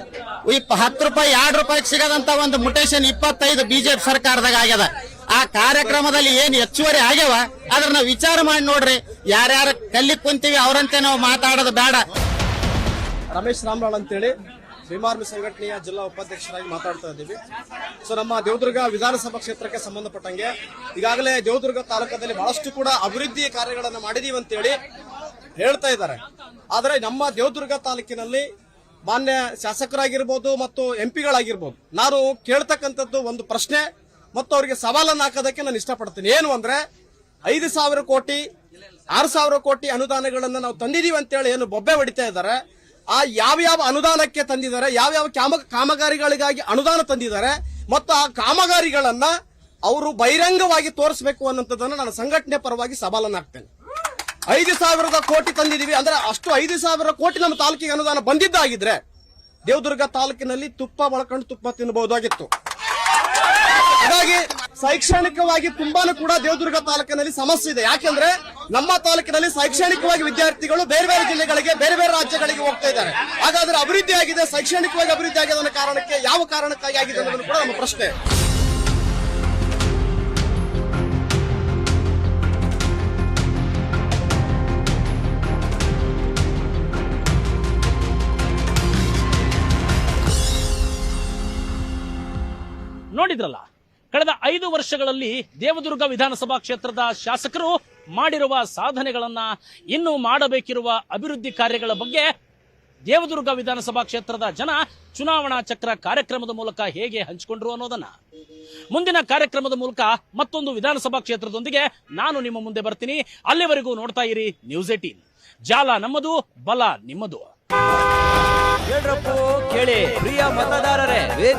10 ರೂಪಾಯಿ 2 ರೂಪಾಯಿ ಸಿಗದಂತ ಒಂದು ಮುಟೇಶನ್ 25 ಬಿಜೆಪಿ ಸರ್ಕಾರದಾಗ ಆಗ್ಯದ. ಆ ಕಾರ್ಯಕ್ರಮದಲ್ಲಿ ಏನ್ ಹೆಚ್ಚುವರಿ ಆಗ್ಯಾವ ಅದ್ರನ್ನ ವಿಚಾರ ಮಾಡಿ ನೋಡ್ರಿ. ಯಾರ್ಯಾರ ಕಲ್ಲಿ ಕುಂತೀವಿ ಅವರಂತೆ ನಾವು ಮಾತಾಡೋದು ಬೇಡ. ರಮೇಶ್ ರಾಮರಾಳ್ ಅಂತೇಳಿ ಭೀಮಾರ್ಮಿ ಸಂಘಟನೆಯ ಜಿಲ್ಲಾ ಉಪಾಧ್ಯಕ್ಷರಾಗಿ ಮಾತಾಡ್ತಾ ಇದ್ದೀವಿ. ಸೊ ನಮ್ಮ ದೇವದುರ್ಗ ವಿಧಾನಸಭಾ ಕ್ಷೇತ್ರಕ್ಕೆ ಸಂಬಂಧಪಟ್ಟಂಗೆ ಈಗಾಗಲೇ ದೇವದುರ್ಗ ತಾಲೂಕದಲ್ಲಿ ಬಹಳಷ್ಟು ಕೂಡ ಅಭಿವೃದ್ಧಿ ಕಾರ್ಯಗಳನ್ನು ಮಾಡಿದೀವಿ ಅಂತೇಳಿ ಹೇಳ್ತಾ ಇದ್ದಾರೆ. ಆದರೆ ನಮ್ಮ ದೇವದುರ್ಗ ತಾಲೂಕಿನಲ್ಲಿ ಮಾನ್ಯ ಶಾಸಕರಾಗಿರ್ಬೋದು ಮತ್ತು ಎಂಪಿಗಳಾಗಿರ್ಬೋದು, ನಾನು ಕೇಳ್ತಕ್ಕಂಥದ್ದು ಒಂದು ಪ್ರಶ್ನೆ ಮತ್ತು ಅವರಿಗೆ ಸವಾಲನ್ನು ಹಾಕೋದಕ್ಕೆ ನಾನು ಇಷ್ಟಪಡ್ತೀನಿ. ಏನು ಅಂದ್ರೆ 5,000 ಕೋಟಿ 6,000 ಕೋಟಿ ಅನುದಾನಗಳನ್ನು ನಾವು ತಂದಿದೀವಿ ಅಂತೇಳಿ ಏನು ಬೊಬ್ಬೆ ಹೊಡಿತಾ ಇದ್ದಾರೆ. ಆ ಯಾವ್ಯಾವ ಅನುದಾನಕ್ಕೆ ತಂದಿದ್ದಾರೆ, ಯಾವ್ಯಾವ ಕಾಮಗಾರಿಗಳಿಗಾಗಿ ಅನುದಾನ ತಂದಿದ್ದಾರೆ ಮತ್ತು ಆ ಕಾಮಗಾರಿಗಳನ್ನ ಅವರು ಬಹಿರಂಗವಾಗಿ ತೋರಿಸಬೇಕು ಅನ್ನೋದನ್ನ ನಾನು ಸಂಘಟನೆ ಪರವಾಗಿ ಸವಾಲನ್ನು ಹಾಕ್ತೇನೆ. 5,000 ಕೋಟಿ ತಂದಿದೀವಿ ಅಂದ್ರೆ ಅಷ್ಟು 5,000 ಕೋಟಿ ನಮ್ಮ ತಾಲೂಕಿಗೆ ಅನುದಾನ ಬಂದಿದ್ದಾಗಿದ್ರೆ ದೇವದುರ್ಗ ತಾಲೂಕಿನಲ್ಲಿ ತುಪ್ಪ ಬಳಕೊಂಡು ತುಪ್ಪ ತಿನ್ನಬಹುದಾಗಿತ್ತು. ಹಾಗಾಗಿ ಶೈಕ್ಷಣಿಕವಾಗಿ ತುಂಬಾನು ಕೂಡ ದೇವದುರ್ಗ ತಾಲೂಕಿನಲ್ಲಿ ಸಮಸ್ಯೆ ಇದೆ. ಯಾಕೆಂದ್ರೆ ನಮ್ಮ ತಾಲೂಕಿನಲ್ಲಿ ಶೈಕ್ಷಣಿಕವಾಗಿ ವಿದ್ಯಾರ್ಥಿಗಳು ಬೇರೆ ಬೇರೆ ಜಿಲ್ಲೆಗಳಿಗೆ, ಬೇರೆ ಬೇರೆ ರಾಜ್ಯಗಳಿಗೆ ಹೋಗ್ತಾ ಇದ್ದಾರೆ. ಹಾಗಾದ್ರೆ ಅಭಿವೃದ್ಧಿ ಆಗಿದೆ, ಶೈಕ್ಷಣಿಕವಾಗಿ ಅಭಿವೃದ್ಧಿ ಆಗಿದೆ ಅನ್ನೋ ಕಾರಣಕ್ಕೆ ಯಾವ ಕಾರಣಕ್ಕಾಗಿ ಆಗಿದೆ ಅನ್ನೋದು ಕೂಡ ನಮ್ಮ ಪ್ರಶ್ನೆ. ನೋಡಿದ್ರಲ್ಲ, ಕಳೆದ 5 ವರ್ಷಗಳಲ್ಲಿ ದೇವದುರ್ಗ ವಿಧಾನಸಭಾ ಕ್ಷೇತ್ರದ ಶಾಸಕರು ಮಾಡಿರುವ ಸಾಧನೆಗಳನ್ನ, ಇನ್ನು ಮಾಡಬೇಕಿರುವ ಅಭಿವೃದ್ಧಿ ಕಾರ್ಯಗಳ ಬಗ್ಗೆ ದೇವದುರ್ಗ ವಿಧಾನಸಭಾ ಕ್ಷೇತ್ರದ ಜನ ಚುನಾವಣಾ ಚಕ್ರ ಕಾರ್ಯಕ್ರಮದ ಮೂಲಕ ಹೇಗೆ ಹಂಚಿಕೊಂಡ್ರು ಅನ್ನೋದನ್ನ. ಮುಂದಿನ ಕಾರ್ಯಕ್ರಮದ ಮೂಲಕ ಮತ್ತೊಂದು ವಿಧಾನಸಭಾ ಕ್ಷೇತ್ರದೊಂದಿಗೆ ನಾನು ನಿಮ್ಮ ಮುಂದೆ ಬರ್ತೀನಿ. ಅಲ್ಲಿವರೆಗೂ ನೋಡ್ತಾ ಇರಿ ನ್ಯೂಸ್ 18. ಜಾಲ ನಮ್ಮದು, ಬಲ ನಿಮ್ಮದು. ಕೇಳ್ರಪ್ಪೋ ಕೇಳಿ ಪ್ರಿಯ ಮತದಾರರೇ.